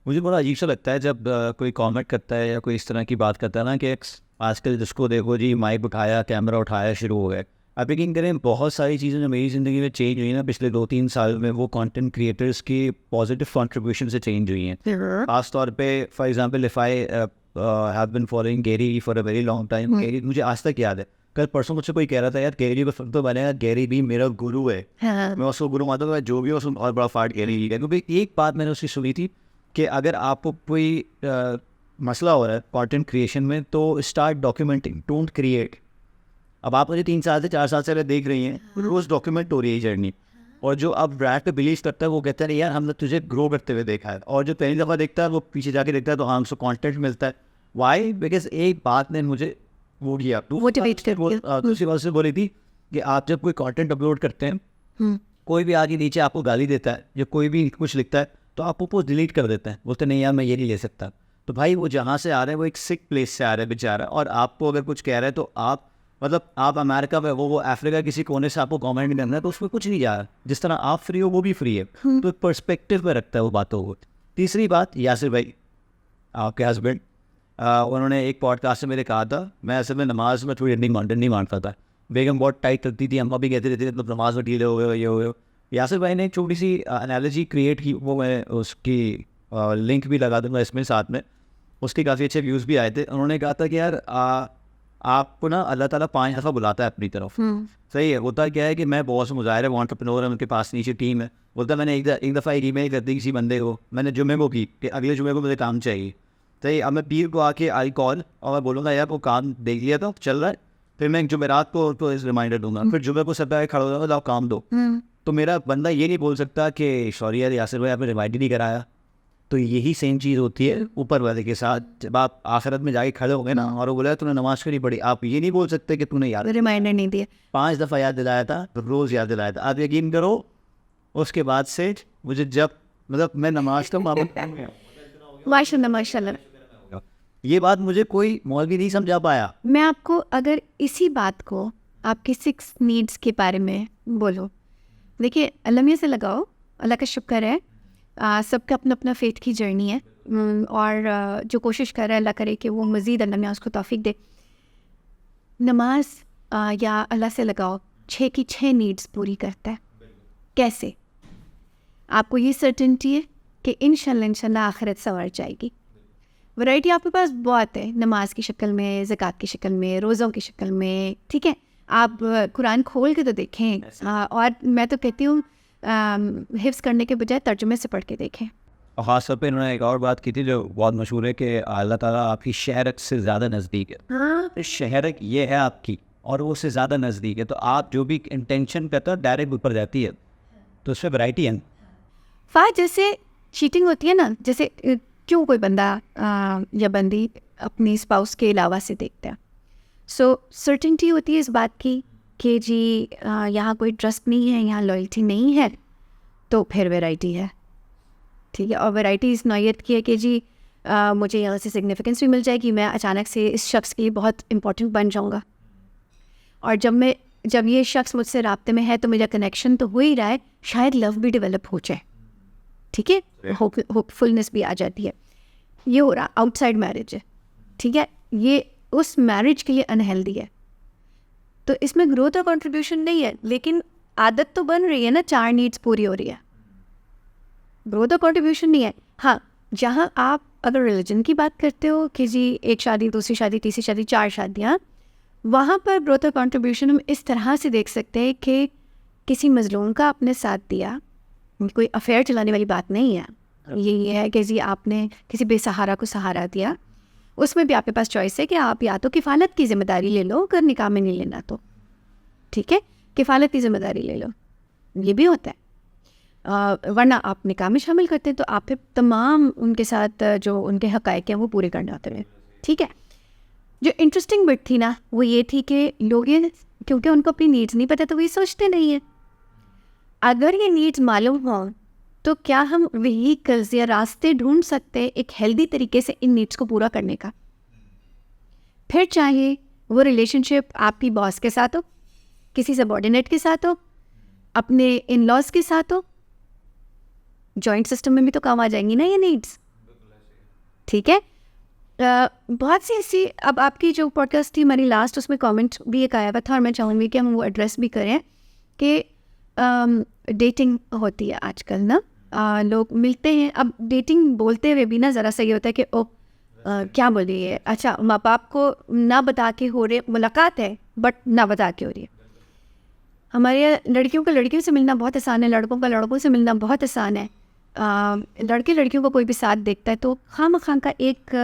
मुझे बड़ा अजीब सा लगता है जब कोई कमेंट करता है या कोई इस तरह की बात करता है ना कि आजकल जिसको देखो जी माइक उठाया, कैमरा उठाया, शुरू हो गए. अब यकीन करें बहुत सारी चीज़ें जो मेरी ज़िंदगी में चेंज हुई ना पिछले 2-3 साल में, वो कंटेंट क्रिएटर्स की पॉजिटिव कंट्रीब्यूशन से चेंज हुई हैं. खास तौर पे for example if I have been following Gary for a very long time. Gary मुझे आज तक याद है. कल परसों मुझसे कोई कह रहा था यार गैरी को सुन तो बनेगा, गैरी भी मेरा गुरु है. मैं उसको गुरु मानता हूँ, जो भी हो उसमें बहुत बड़ा फाट गैरी है. क्योंकि एक बात मैंने उसकी सुनी थी कि अगर आपको कोई मसला हो रहा है कंटेंट क्रिएशन में तो स्टार्ट डॉक्यूमेंटिंग, डोंट क्रिएट. अब आप मुझे 3 साल से 4 साल से देख रही हैं, रोज़ डॉक्यूमेंट हो रही है जर्नी. और जो अब ब्रांड पे बिलीव करता है वो कहता है यार हमने तुझे ग्रो करते हुए देखा है. और जो पहली दफ़ा देखता है वो पीछे जाके देखता है तो हाँ हमसे कंटेंट मिलता है. वाई? बिकॉज एक बात ने मुझे वो किया, दूसरी बात से बोली थी कि आप जब कोई कंटेंट अपलोड करते हैं, कोई भी आगे नीचे आपको गाली देता है या कोई भी कुछ लिखता है तो आप वो पोस्ट डिलीट कर देते हैं, बोलते नहीं यार मैं ये नहीं ले सकता. तो भाई वो जहाँ से आ रहे हैं वो एक सिक प्लेस से आ रहे हैं बेचारा, और आपको अगर कुछ कह रहा है तो आप मतलब आप अमेरिका में वो अफ्रीका किसी कोने से आपको कमेंट नहीं करना है तो उसमें कुछ नहीं जा रहा, जिस तरह आप फ्री हो वो भी फ्री है, तो एक पर्सपेक्टिव में रखता है वो बातों को। तीसरी बात, यासिर भाई आपके हस्बैंड, उन्होंने एक पॉडकास्ट में मेरे कहा था, मैं असल में नमाज में थोड़ी नहीं मानता था, बेगम बहुत टाइट करती थी, अम्मा भी कहती रहती थी मतलब नमाज में ढीले हो गए, ये हो गए। यासिर भाई ने एक छोटी सी एनालॉजी क्रिएट की, वो मैं उसकी लिंक भी लगा दूंगा इसमें साथ में, उसके काफ़ी अच्छे व्यूज़ भी आए थे। उन्होंने कहा था कि यार आपको ना अल्लाह ताला 5 दफ़ा बुलाता है अपनी तरफ, सही है। होता क्या है कि मैं बॉस मुजाहिर है, वो एंटरप्रेन्योर है, उनके पास नीचे टीम है, बोलता मैंने एक दफ़ा एक ईमेल कर दी किसी बंदे को, मैंने जुमे को की कि अगले जुमे को मुझे काम चाहिए, सही। अब मैं पीर को आके आई कॉल और मैं बोलूँगा यार वो काम देख लिया था, चल रहा है, फिर मैं जुमेरात को उनको इस रिमाइंडर दूंगा, फिर जुमे को सब खड़ा हो जाऊँगा, आप काम दो। तो मेरा बंदा ये नहीं बोल सकता कि सॉरी यार यासिर भाई आपने रिमाइंडर नहीं कराया। तो यही सेम चीज़ होती है ऊपर वाले के साथ, जब आप आखिरत में जाके खड़े हो गए ना और वो बोला तूने नमाज क्यों नहीं पढ़ी, आप ये नहीं बोल सकते कि तूने याद
रिमाइंडर नहीं दिया,
5 दफ़ा याद दिलाया था, रोज़ याद दिलाया था। आप यकीन करो उसके बाद से मुझे जब मतलब मैं नमाज तो
माशाल्लाह माशाल्लाह।
ये बात मुझे कोई मौलवी नहीं समझा पाया।
मैं आपको अगर इसी बात को आपकी 6 नीड्स के बारे में बोलो, देखिए अल्लाह मियाँ से लगाओ, अल्लाह का शुक्र है सबका अपना अपना फेथ की जर्नी है, और जो कोशिश कर रहा है अल्लाह करे कि वो मज़ीद अल्लाह मियाँ उसको तौफीक दे। नमाज या अल्लाह से लगाओ 6 की 6 नीड्स पूरी करता है। कैसे? आपको ये सर्टेनिटी है कि इंशाल्लाह आखिरत संवर जाएगी। वैरायटी आपके पास बहुत है, नमाज की शक्ल में, ज़कात की शक्ल में, रोज़ों की शक्ल में, ठीक है। आप कुरान खोल के तो देखें, और मैं तो कहती हूँ हिफ्ज़ करने के बजाय तर्जुमे से पढ़ के देखें।
और ख़ास तौर पे इन्होंने एक और बात की थी जो बहुत मशहूर है कि अल्लाह ताला आपकी शहरत से ज़्यादा नज़दीक है।
हाँ,
शहरत ये है आपकी और वो उससे ज़्यादा नज़दीक है, तो आप जो भी इंटेंशन करते हो डायरेक्ट ऊपर जाती है, तो उसमें वैरायटी है।
जैसे चीटिंग होती है ना, जैसे क्यों कोई बंदा या बंदी अपनी स्पाउस के अलावा से देखता है, सो सर्टेनिटी होती है इस बात की कि जी यहाँ कोई ट्रस्ट नहीं है, यहाँ लॉयल्टी नहीं है, तो फिर वैरायटी है, ठीक है। और वैरायटी इस नौयत की है कि जी मुझे यहाँ से सिग्निफिकेंस भी मिल जाएगी, मैं अचानक से इस शख्स के लिए बहुत इंपॉर्टेंट बन जाऊँगा, और जब ये शख्स मुझसे राब्ते में है तो मेरा कनेक्शन तो हो ही रहा है, शायद लव भी डेवलप हो जाए, ठीक है, होपफुलनेस भी आ जाती है। ये हो रहा आउटसाइड मैरिज है, ठीक है, ये उस मैरिज के लिए अनहेल्दी है, तो इसमें ग्रोथ और कंट्रीब्यूशन नहीं है, लेकिन आदत तो बन रही है ना, 4 नीड्स पूरी हो रही है, ग्रोथ और कंट्रीब्यूशन नहीं है। हाँ, जहाँ आप अगर रिलीजन की बात करते हो कि जी एक शादी, दूसरी शादी, तीसरी शादी, 4 शादियाँ, वहाँ पर ग्रोथ और कंट्रीब्यूशन हम इस तरह से देख सकते हैं कि किसी मजलूम का आपने साथ दिया, कोई अफेयर चलाने वाली बात नहीं है, ये है कि जी आपने किसी बेसहारा को सहारा दिया, उसमें भी आपके पास चॉइस है कि आप या तो किफ़ालत की ज़िम्मेदारी ले लो, अगर निकाह में नहीं लेना तो, ठीक है, किफ़ालत की ज़िम्मेदारी ले लो, ये भी होता है। वरना आप निकाह में शामिल करते हैं तो आप फिर तमाम उनके साथ जो उनके हक़ाइक़ हैं वो पूरे करने होते हैं, ठीक है। जो इंटरेस्टिंग बिट थी ना वो ये थी कि लोग ये, क्योंकि उनको अपनी नीड्स नहीं पता तो वो ये सोचते नहीं है। अगर ये नीड्स मालूम हों तो क्या हम व्हीकल्स या रास्ते ढूंढ सकते हैं एक हेल्दी तरीके से इन नीड्स को पूरा करने का। फिर चाहे वो रिलेशनशिप आपकी बॉस के साथ हो, किसी सबऑर्डिनेट के साथ हो, अपने इन लॉज के साथ हो, जॉइंट सिस्टम में भी तो काम आ जाएंगी ना ये नीड्स, ठीक है। बहुत सी ऐसी, अब आपकी जो पॉडकास्ट थी हमारी लास्ट, उसमें कमेंट भी एक आया हुआ था और मैं चाहूँगी कि हम वो एड्रेस भी करें कि डेटिंग होती है आजकल ना, लोग मिलते हैं, अब डेटिंग बोलते हुए भी ना ज़रा सा ये होता है कि ओ क्या बोल रही है, अच्छा माँ बाप को ना बता के हो रही मुलाकात है बट ना बता के हो रही है। हमारे यहाँ लड़कियों का लड़कियों से मिलना बहुत आसान है, लड़कों का लड़कों से मिलना बहुत आसान है। लड़के लड़कियों को कोई भी साथ देखता है तो खामखां का एक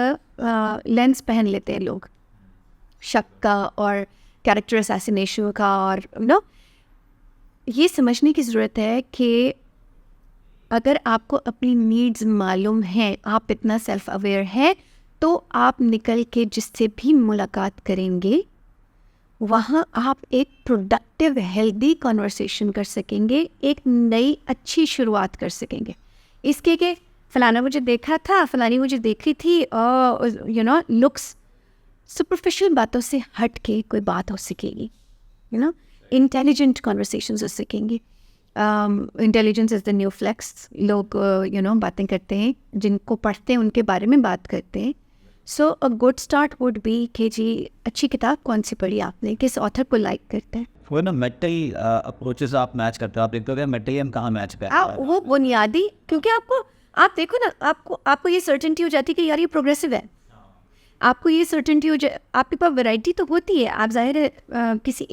लेंस पहन लेते हैं लोग, शक का और कैरेक्टर असैसिनेशन का, और नो ये समझने की ज़रूरत है कि अगर आपको अपनी नीड्स मालूम है, आप इतना सेल्फ अवेयर है, तो आप निकल के जिससे भी मुलाकात करेंगे वहाँ आप एक प्रोडक्टिव हेल्दी कॉन्वर्सेशन कर सकेंगे, एक नई अच्छी शुरुआत कर सकेंगे। इसके कि फ़लाना मुझे देखा था, फ़लानी मुझे देखी थी, और यू नो लुक्स सुपरफिशियल बातों से हट के कोई बात हो सकेगी, यू नो, इंटेलिजेंट कॉन्वर्सेशंस हो सकेंगी। Intelligence is the new flex. लोग यू नो बातें करते हैं, जिनको पढ़ते हैं उनके बारे में बात करते हैं। So a good start would be कि जी अच्छी किताब कौन सी पढ़ी आपने, किस ऑथर को लाइक करते हैं।
वो ना मेटल अप्रोचेस आप मैच करते हो, आप देखते हो मेटल कहाँ मैच पे
वो बुनियादी, क्योंकि आप देखो ना, आपको ये सर्टेनिटी हो जाती है कि यार ये प्रोग्रेसिव है। आपको ये सर्टेनिटी आपके पास वैरायटी तो होती है, आप जाहिर है किसी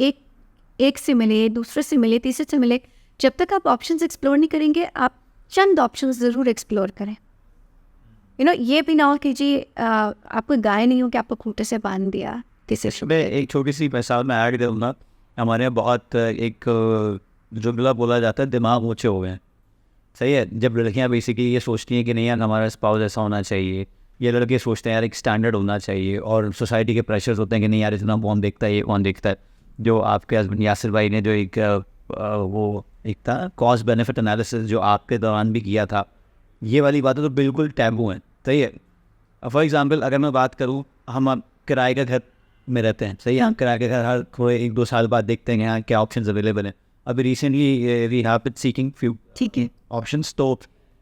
एक से मिले, दूसरे से मिले, तीसरे से मिले, जब तक आप ऑप्शंस एक्सप्लोर नहीं करेंगे, आप चंद ऑप्शंस ज़रूर एक्सप्लोर करें। यू नो, ये भी ना हो कि जी आपको गाय नहीं हो कि आपको खूंटे से बांध दिया किसी
मैं एक छोटी सी मिसाल में ऐड करूँगा। हमारे यहाँ बहुत एक जुमला बोला जाता है, दिमाग ऊँचे हो गए हैं। सही है, जब लड़कियाँ बेसिकली ये सोचती हैं कि नहीं यार हमारा स्पाउस ऐसा होना चाहिए, ये लड़के सोचते हैं यार एक स्टैंडर्ड होना चाहिए, और सोसाइटी के प्रेशर्स होते हैं कि नहीं यार इतना कौन देखता है, ये कौन देखता है। जो आपके हस्बैंड यासिर भाई ने जो एक वो एक था कॉस्ट बेनिफिट एनालिसिस जो आपके दौरान भी किया था, ये वाली बातें तो बिल्कुल टैबू हैं। सही है, फॉर एग्जांपल अगर मैं बात करूँ, हम किराए का घर में रहते हैं, सही है, हम किराए का घर हर कोई 1-2 साल बाद देखते हैं यहाँ क्या ऑप्शंस अवेलेबल हैं। अभी recently we have been seeking few
ठीक है
ऑप्शंस, तो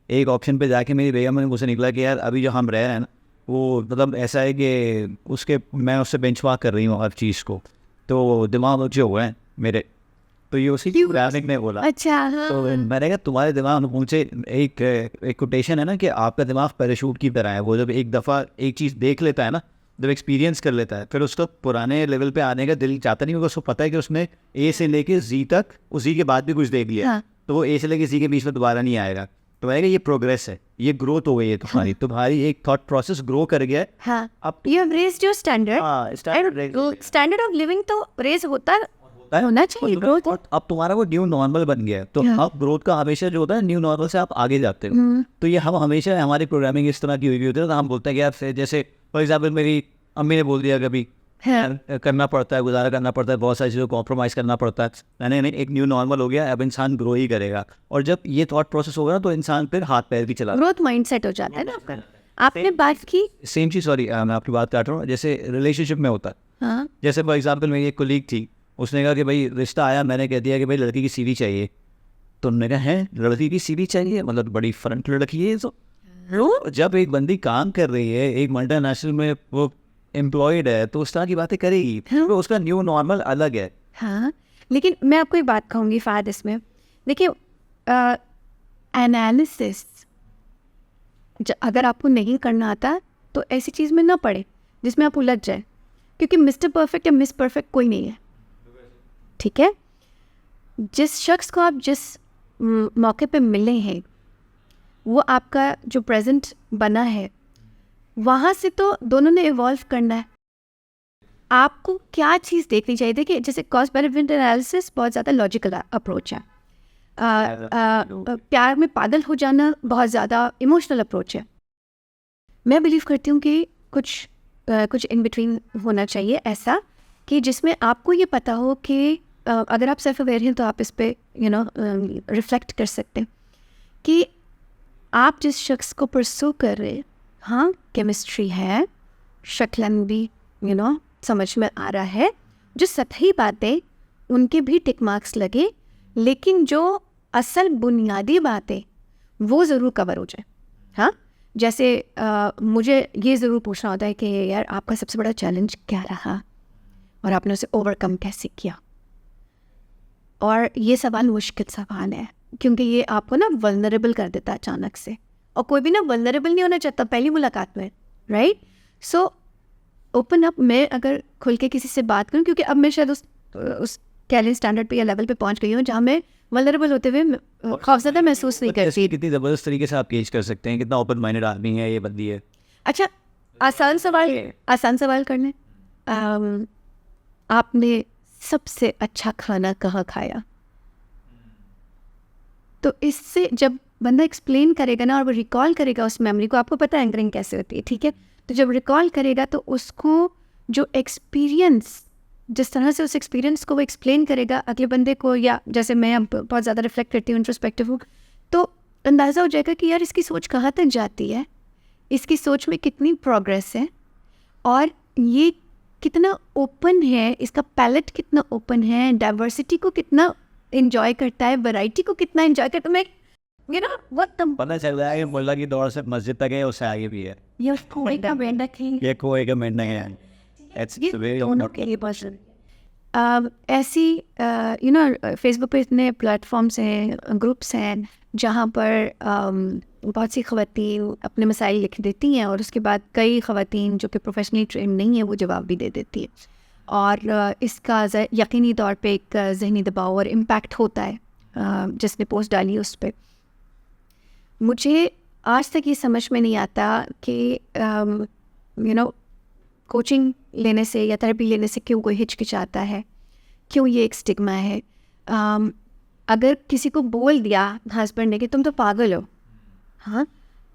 एक ऑप्शन पे जाके मेरी बेगम ने मुझसे निकला कि यार अभी जो हम रह रहे हैं ना, वो मतलब ऐसा है कि उसके मैं उससे बेंचमार्क कर रही हूँ हर चीज़ को, तो दिमाग ऊँचे हुए हैं मेरे। तो ये उसी ग्राफिक ने बोला।
अच्छा, हाँ,
तो मैंने कहा तुम्हारे दिमाग ऊँचे, एक कोटेशन है ना कि आपका दिमाग पैराशूट की तरह है, वो जब एक दफ़ा एक चीज़ देख लेता है ना, जब एक्सपीरियंस कर लेता है, फिर उसको पुराने लेवल पे आने का दिल चाहता नहीं, क्योंकि उसको पता है कि उसने ए से लेके जी तक उसी के बाद भी कुछ देख लिया, तो वो ए से लेके जी के बीच में दोबारा नहीं आएगा। तो मैंने कहा ये प्रोग्रेस है, ये ग्रोथ हो गई है तुम्हारी एक थॉट प्रोसेस ग्रो कर गया है।
हाँ,
अब
you have raised your standard, standard of living तो रेज होता होना चाहिए, ग्रोथ।
अब तुम्हारा वो न्यू नॉर्मल बन गया है, तो अब ग्रोथ का हमेशा जो होता है न्यू नॉर्मल से आप आगे जाते हो। तो ये हम हमेशा हमारी प्रोग्रामिंग इस तरह की हुई होती है, तो हम बोलते हैं कि यार जैसे फॉर एग्जाम्पल मेरी अम्मी ने बोल दिया कभी करना पड़ता है, गुजारा करना पड़ता है, बहुत सारी चीज़ों को कॉम्प्रोमाइज़ करना पड़ता है। नहीं एक न्यू नॉर्मल हो गया, अब इंसान ग्रो ही करेगा, और जब ये थॉट प्रोसेस होगा ना तो इंसान फिर हाथ पैर भी चला,
ग्रोथ माइंडसेट हो जाता है ना आपका। आपने बात की
सेम चीज़, सॉरी मैं आपकी बात काट रहा हूँ, जैसे रिलेशनशिप में होता है।
हाँ,
जैसे फॉर एग्जाम्पल मेरी एक कोलीग थी, उसने कहा कि भाई रिश्ता आया, मैंने कह दिया कि भाई लड़की की सीवी चाहिए, तो उन्होंने कहा है लड़की की सीवी चाहिए, मतलब बड़ी फ्रंट लड़की है। तो जब एक बंदी काम कर रही है एक मल्टीनेशनल में, वो एम्प्लॉयड है, तो उस तरह की बातें करेगी, तो उसका न्यू नॉर्मल अलग है।
हाँ, लेकिन मैं आपको एक बात कहूँगी फ़ायद इसमें, देखिए एनालिसिस अगर आपको नहीं करना आता तो ऐसी चीज़ में ना पड़े जिसमें आप उलझ जाए, क्योंकि मिस्टर परफेक्ट या मिस परफेक्ट कोई नहीं है, ठीक है। जिस शख्स को आप जिस मौके पे मिले हैं, वो आपका जो प्रेजेंट बना है, वहाँ से तो दोनों ने इवॉल्व करना है। आपको क्या चीज़ देखनी चाहिए? देखिए जैसे कॉस्ट बेनिफिट एनालिसिस बहुत ज़्यादा लॉजिकल अप्रोच है, प्यार में पागल हो जाना बहुत ज़्यादा इमोशनल अप्रोच है। मैं बिलीव करती हूँ कि कुछ इन बिटवीन होना चाहिए, ऐसा कि जिसमें आपको ये पता हो कि अगर आप सेल्फ अवेयर हैं तो आप इस पर रिफ्लेक्ट कर सकते हैं कि आप जिस शख्स को परसू कर रहे हैं, हाँ केमिस्ट्री है, शक्लन भी समझ में आ रहा है, जो सतही बातें उनके भी टिक मार्क्स लगे, लेकिन जो असल बुनियादी बातें वो ज़रूर कवर हो जाए। हाँ, जैसे मुझे ये ज़रूर पूछना होता है कि यार आपका सबसे बड़ा चैलेंज क्या रहा और आपने उसे ओवरकम कैसे किया। और ये सवाल मुश्किल सवाल है, क्योंकि ये आपको ना वल्नरेबल कर देता है अचानक से, और कोई भी ना वल्नरेबल नहीं होना चाहता पहली मुलाकात में, राइट। So open up. मैं अगर खुल के किसी से बात करूं, क्योंकि अब मैं शायद उस कैरियर स्टैंडर्ड पे या लेवल पे पहुंच गई हूँ जहाँ मैं वल्नरेबल होते हुए खौफजदा महसूस नहीं करती।
कितनी ज़बरदस्त तरीके से आप गेज कर सकते हैं कितना ओपन माइंडेड आदमी है ये बंदी है।
अच्छा, आसान सवाल कर लें, आपने सबसे अच्छा खाना कहाँ खाया? तो इससे जब बंदा एक्सप्लेन करेगा ना और वो रिकॉल करेगा उस मेमोरी को, आपको पता है एंकरिंग कैसे होती है, ठीक है। तो जब रिकॉल करेगा तो उसको जो एक्सपीरियंस, जिस तरह से उस एक्सपीरियंस को वो एक्सप्लेन करेगा अगले बंदे को, या जैसे मैं अब बहुत ज़्यादा रिफ्लेक्ट करती हूँ, इंट्रोस्पेक्टिव हूँ, तो अंदाज़ा हो जाएगा कि यार इसकी सोच कहाँ तक जाती है, इसकी सोच में कितनी प्रोग्रेस है, और ये कितना ओपन है, इसका पैलेट कितना ओपन है, डाइवर्सिटी को कितना एंजॉय करता है, वैरायटी को कितना एंजॉय करता है। मैं यू नो व्हाट द
पता चल रहा है कि मुल्ला की दौड़ से मस्जिद तक है, उससे आगे भी है।
ये कोई का बेंडा थिंग
ये कोई कमेंट नहीं है। It's very
दोनों के लिए पसंद। ऐसी यू नो फेसबुक पे इतने प्लेटफॉर्म्स हैं, ग्रुप्स हैं जहाँ पर बहुत सी ख़वातीन अपने मसाइल लिख देती हैं और उसके बाद कई ख़वातीन जो कि प्रोफेशनली ट्रेन नहीं है वो जवाब भी दे देती है, और इसका यकीनी तौर पे एक जहनी दबाव और इम्पैक्ट होता है जिसने पोस्ट डाली उस पर। मुझे आज तक ये समझ में नहीं आता कि यू नो कोचिंग लेने से या थेरेपी लेने से क्यों कोई हिचकिचाता है, क्यों ये एक स्टिग्मा है। अगर किसी को बोल दिया हस्बैंड ने कि तुम तो पागल हो, हाँ,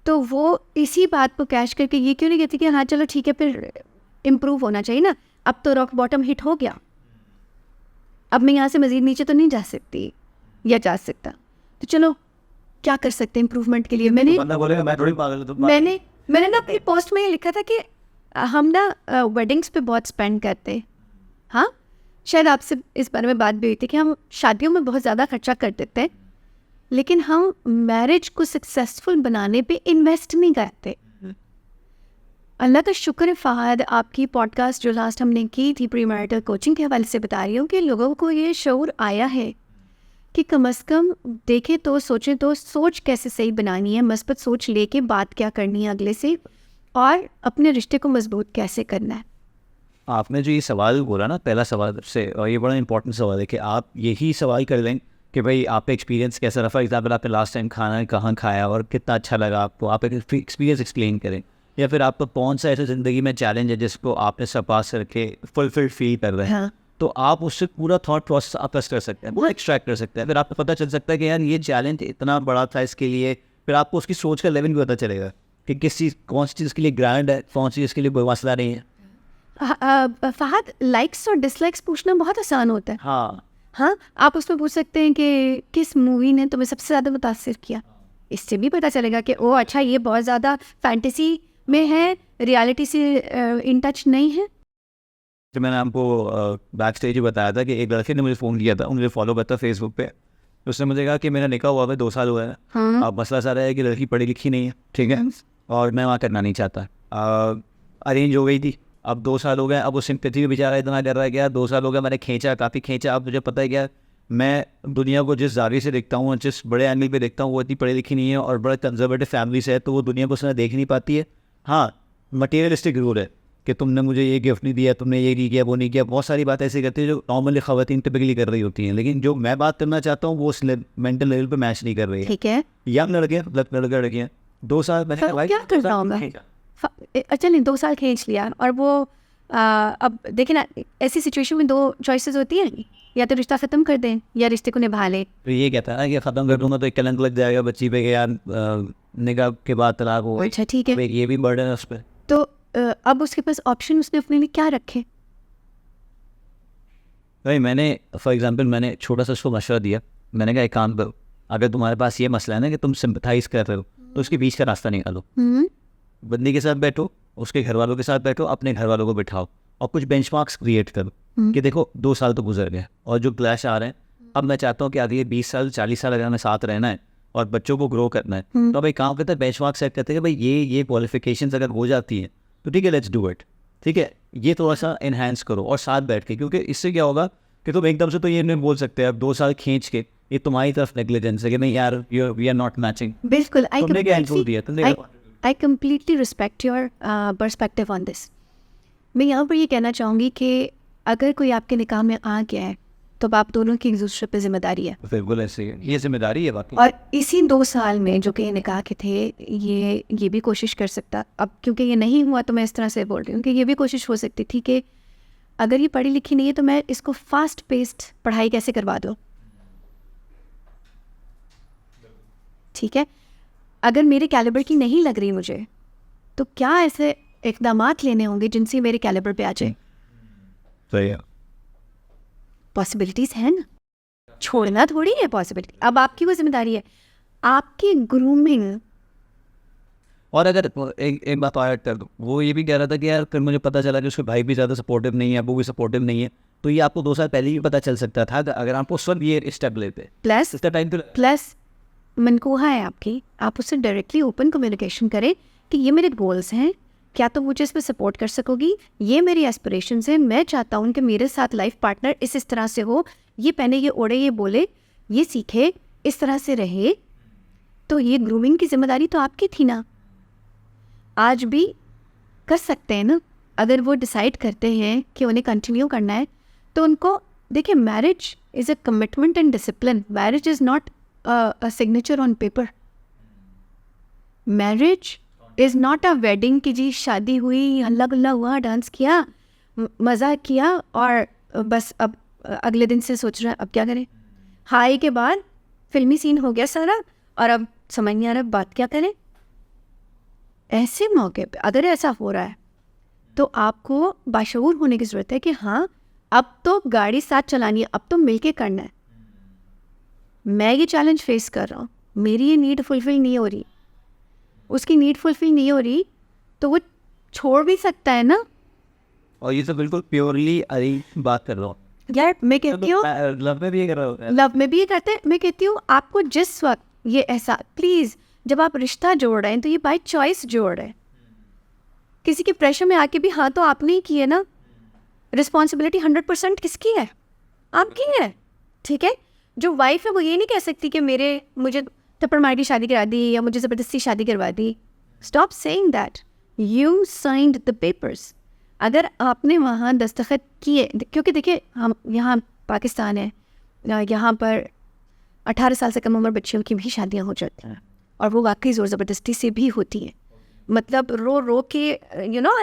तो वो इसी बात को कैश करके ये क्यों नहीं कहती कि हाँ चलो ठीक है फिर इम्प्रूव होना चाहिए ना, अब तो रॉक बॉटम हिट हो गया, अब मैं यहाँ से मज़ीद नीचे तो नहीं जा सकती या जा सकता, तो चलो क्या कर सकते हैं इम्प्रूवमेंट के लिए।
बंदा बोलेगा मैं थोड़ी पागल हूँ, तुम
मैंने ना अपनी पोस्ट में ये लिखा था कि हम ना वेडिंग्स पे बहुत स्पेंड करते हैं, हाँ, शायद आपसे इस बारे में बात भी हुई थी कि हम शादियों में बहुत ज़्यादा खर्चा कर देते हैं लेकिन हम मैरिज को सक्सेसफुल बनाने पे इन्वेस्ट नहीं करते। अल्लाह का शुक्र है फ़हद, आपकी पॉडकास्ट जो लास्ट हमने की थी प्री मैरिटल कोचिंग के हवाले से बता रही हूँ कि लोगों को ये शऊर आया है कि कम अज़ कम देखें तो सोचें तो सोच कैसे सही बनानी है, मस्बत सोच लेके बात क्या करनी है अगले से, और अपने रिश्ते को मजबूत कैसे करना है।
आपने जो ये सवाल बोला ना पहला सवाल से, और ये बड़ा इंपॉर्टेंट सवाल है कि आप यही सवाल कर लें कि भाई आपका एक्सपीरियंस कैसा रहा। फॉर एग्जाम्पल आपने लास्ट टाइम खाना कहाँ खाया और कितना अच्छा लगा आपको, आप एक एक्सपीरियंस एक्सप्लेन करें, या फिर आपका कौन सा ऐसा ज़िंदगी में चैलेंज है जिसको आपने सरपास करके फुलफिल फील कर रहे हैं,
हाँ।
तो आप उससे पूरा थॉट प्रोसेस आप कर सकते हैं, पूरा एक्सट्रैक्ट कर सकते हैं। फिर आपको पता चल सकता है कि यार ये चैलेंज इतना बड़ा था इसके लिए, फिर आपको उसकी सोच का लेवल भी पता चलेगा कि किस चीज़ कौन सी चीज़ के लिए ग्रैंड है, कौन सी चीज़ के लिए कोई मसला नहीं है।
फहद, लाइक्स और डिसलाइक्स पूछना बहुत आसान होता है।
हाँ
हाँ, आप उसमें पूछ सकते हैं कि किस मूवी ने तुम्हें सबसे ज़्यादा मुतासिर किया, इससे भी पता चलेगा कि ओ अच्छा ये बहुत ज़्यादा फैंटेसी में है, रियलिटी से इन टच नहीं है।
तो मैंने आपको बैक स्टेज ही बताया था कि एक लड़के ने मुझे फ़ोन किया था, मुझे फॉलो करता फेसबुक पे, उसने मुझे कहा कि मेरा निकाह हुआ है 2 साल हुआ है,
हाँ।
अब मसला सारा है कि लड़की पढ़ी लिखी नहीं है, ठीक है, और मैं वहाँ करना नहीं चाहता। अरेंज हो गई थी, अब 2 साल हो गए, अब वो सिंपैथी भी बेचारा इतना कर रहा है कि यार 2 साल हो गए, मैंने खींचा, काफ़ी खींचा। अब मुझे पता है क्या, मैं दुनिया को जिस जावी से देखता हूँ, जिस बड़े एंगल पे देखता हूँ, वो इतनी पढ़ी लिखी नहीं है और बड़ा कंजर्वेटिव फैमिली से है, तो वो दुनिया को उसने देख नहीं पाती है। हाँ, मटेरियलिस्टिक जरूर है कि तुमने मुझे ये गिफ्ट नहीं दिया, तुमने ये नहीं किया, वो नहीं किया, बहुत सारी बातें ऐसी करती है जो नॉर्मली ख़वातीन टिपिकली कर रही होती हैं, लेकिन जो मैं बात करना चाहता हूँ वो उस मेंटल लेवल पे मैच नहीं कर रही है।
ठीक है,
यंग लड़के लड़कियाँ 2 साल मैंने कहा, भाई
क्या करना होगा? अच्छा नहीं, 2 साल खींच लिया और वो अब देखिए ना, ऐसी सिचुएशन में 2 चॉइसेस होती हैं, या तो रिश्ता ख़त्म कर दें या रिश्ते को निभा लें।
तो ये कहता है ना कि ख़त्म कर दूंगा तो एक कलंक लग जाएगा बच्ची पे कि यार निकाह के बाद तलाक हो।
अच्छा ठीक है,
ये भी बर्डन है उस पर।
तो अब उसके पास ऑप्शन उसने अपने लिए क्या रखे?
भाई मैंने फॉर एग्जांपल मैंने छोटा सा उसको मशवरा दिया, मैंने कहा एक काम करो, अगर तुम्हारे पास ये मसला है ना कि तुम सिंपथाइज कर रहे हो, तो उसके बीच का रास्ता निकालो। बंदी के साथ बैठो, उसके घर वालों के साथ बैठो, अपने घर वालों को बिठाओ और कुछ बेंचमार्क्स क्रिएट करो कि देखो 2 साल तो गुजर गए और जो क्लैश आ रहे हैं, अब मैं चाहता हूँ कि आगे 20 साल 40 साल अगर हमें साथ रहना है और बच्चों को ग्रो करना है, तो भाई काम करता है बेंचमार्क सेट करते हैं कि भाई ये क्वालिफिकेशंस अगर हो जाती हैं तो ठीक है, लेट्स डू इट, ठीक है, ये थोड़ा सा इन्हांस करो और साथ बैठ के, क्योंकि इससे क्या होगा कि तुम एकदम से तो ये नहीं बोल सकते अब 2 साल खींच के ये तुम्हारी तरफ नेग्लिजेंस है कि नहीं यार वी आर नॉट मैचिंग।
बिल्कुल,
तुमने क्या इंक्लूड दिया, तुमने
I completely respect your perspective on this. मैं यहाँ पर ये कहना चाहूँगी कि अगर कोई आपके निकाह में आ गया है तो अब आप दोनों की एक दूसरे पे जिम्मेदारी है।
बिल्कुल ऐसे ही ये जिम्मेदारी है बाकी।
और इसी 2 साल में जो कि निकाह के थे, ये भी कोशिश कर सकता, अब क्योंकि ये नहीं हुआ तो मैं इस तरह से बोल रही हूँ कि ये भी कोशिश हो सकती थी कि अगर ये पढ़ी लिखी नहीं है तो मैं इसको फास्ट पेस्ड पढ़ाई कैसे करवा दूँ, ठीक है, अगर मेरे कैलिबर की नहीं लग रही मुझे, तो क्या ऐसे इक़दामात लेने होंगे जिनसे मेरे कैलिबर पे आ जाए।
सही है,
पॉसिबिलिटीज़ हैं ना, छोड़ना थोड़ी है पॉसिबिलिटी। अब आपकी वो जिम्मेदारी है, आपकी ग्रूमिंग
और अगर एक बात और ऐड कर दूँ, वो ये भी कह रहा था कि यार फिर मुझे पता चला कि उसके भाई भी ज़्यादा सपोर्टिव नहीं है, वो भी सपोर्टिव नहीं है, तो ये आपको 2 साल पहले ही पता चल सकता था अगर आपको उस वक्त ये स्टेप लेते।
प्लस मनकूहा है आपकी, आप उससे डायरेक्टली ओपन कम्युनिकेशन करें कि ये मेरे गोल्स हैं, क्या तुम मुझे इस पर सपोर्ट कर सकोगी, ये मेरी एस्पिरेशंस हैं, मैं चाहता हूँ कि मेरे साथ लाइफ पार्टनर इस तरह से हो, ये पहने, ये ओढ़े, ये बोले, ये सीखे, इस तरह से रहे। तो ये ग्रूमिंग की जिम्मेदारी तो आपकी थी ना, आज भी कर सकते हैं ना। अगर वो डिसाइड करते हैं कि उन्हें कंटिन्यू करना है तो उनको, देखिए marriage is a commitment and discipline, marriage is not a signature on paper. Marriage is not a wedding कि जी शादी हुई, हल्ला गुल्ला हुआ, डांस किया, मज़ा किया और बस अब अगले दिन से सोच रहा है अब क्या करें। हाई के बाद फिल्मी सीन हो गया सारा और अब समझ नहीं आ रहा बात क्या करें। ऐसे मौके पे अगर ऐसा हो रहा है तो आपको बाशऊर होने की ज़रूरत है कि हाँ अब तो गाड़ी साथ चलानी है, अब तो मिलके करना है। मैं ये चैलेंज फेस कर रहा हूँ, मेरी ये नीड फुलफिल नहीं हो रही, उसकी नीड फुलफिल नहीं हो रही, तो वो छोड़ भी सकता है ना।
और ये तो बिल्कुल प्योरली अरेंज बात कर रहा हूँ
यार, मैं कहती हूँ
लव में भी ये कर रहा हूँ,
लव में भी ये करते हैं। मैं कहती हूँ आपको जिस वक्त ये ऐसा, प्लीज़ जब आप रिश्ता जोड़ रहे हैं तो ये बाय चॉइस जोड़ रहे हैं, किसी के प्रेशर में आके भी हाँ तो आपने ही की है ना। रिस्पॉन्सिबिलिटी 100% किसकी है? आपकी है, ठीक है। जो वाइफ है वो ये नहीं कह सकती कि मुझे थप्पड़ मार की शादी करा दी या मुझे ज़बरदस्ती शादी करवा दी। Stop saying that, you signed the papers. अगर आपने वहाँ दस्तखत किए, क्योंकि देखिए हम यहाँ पाकिस्तान है, यहाँ पर 18 साल से कम उम्र बच्चियों की भी शादियाँ हो जाती हैं और वो वाकई ज़ोर ज़बरदस्ती से भी होती हैं। मतलब रो के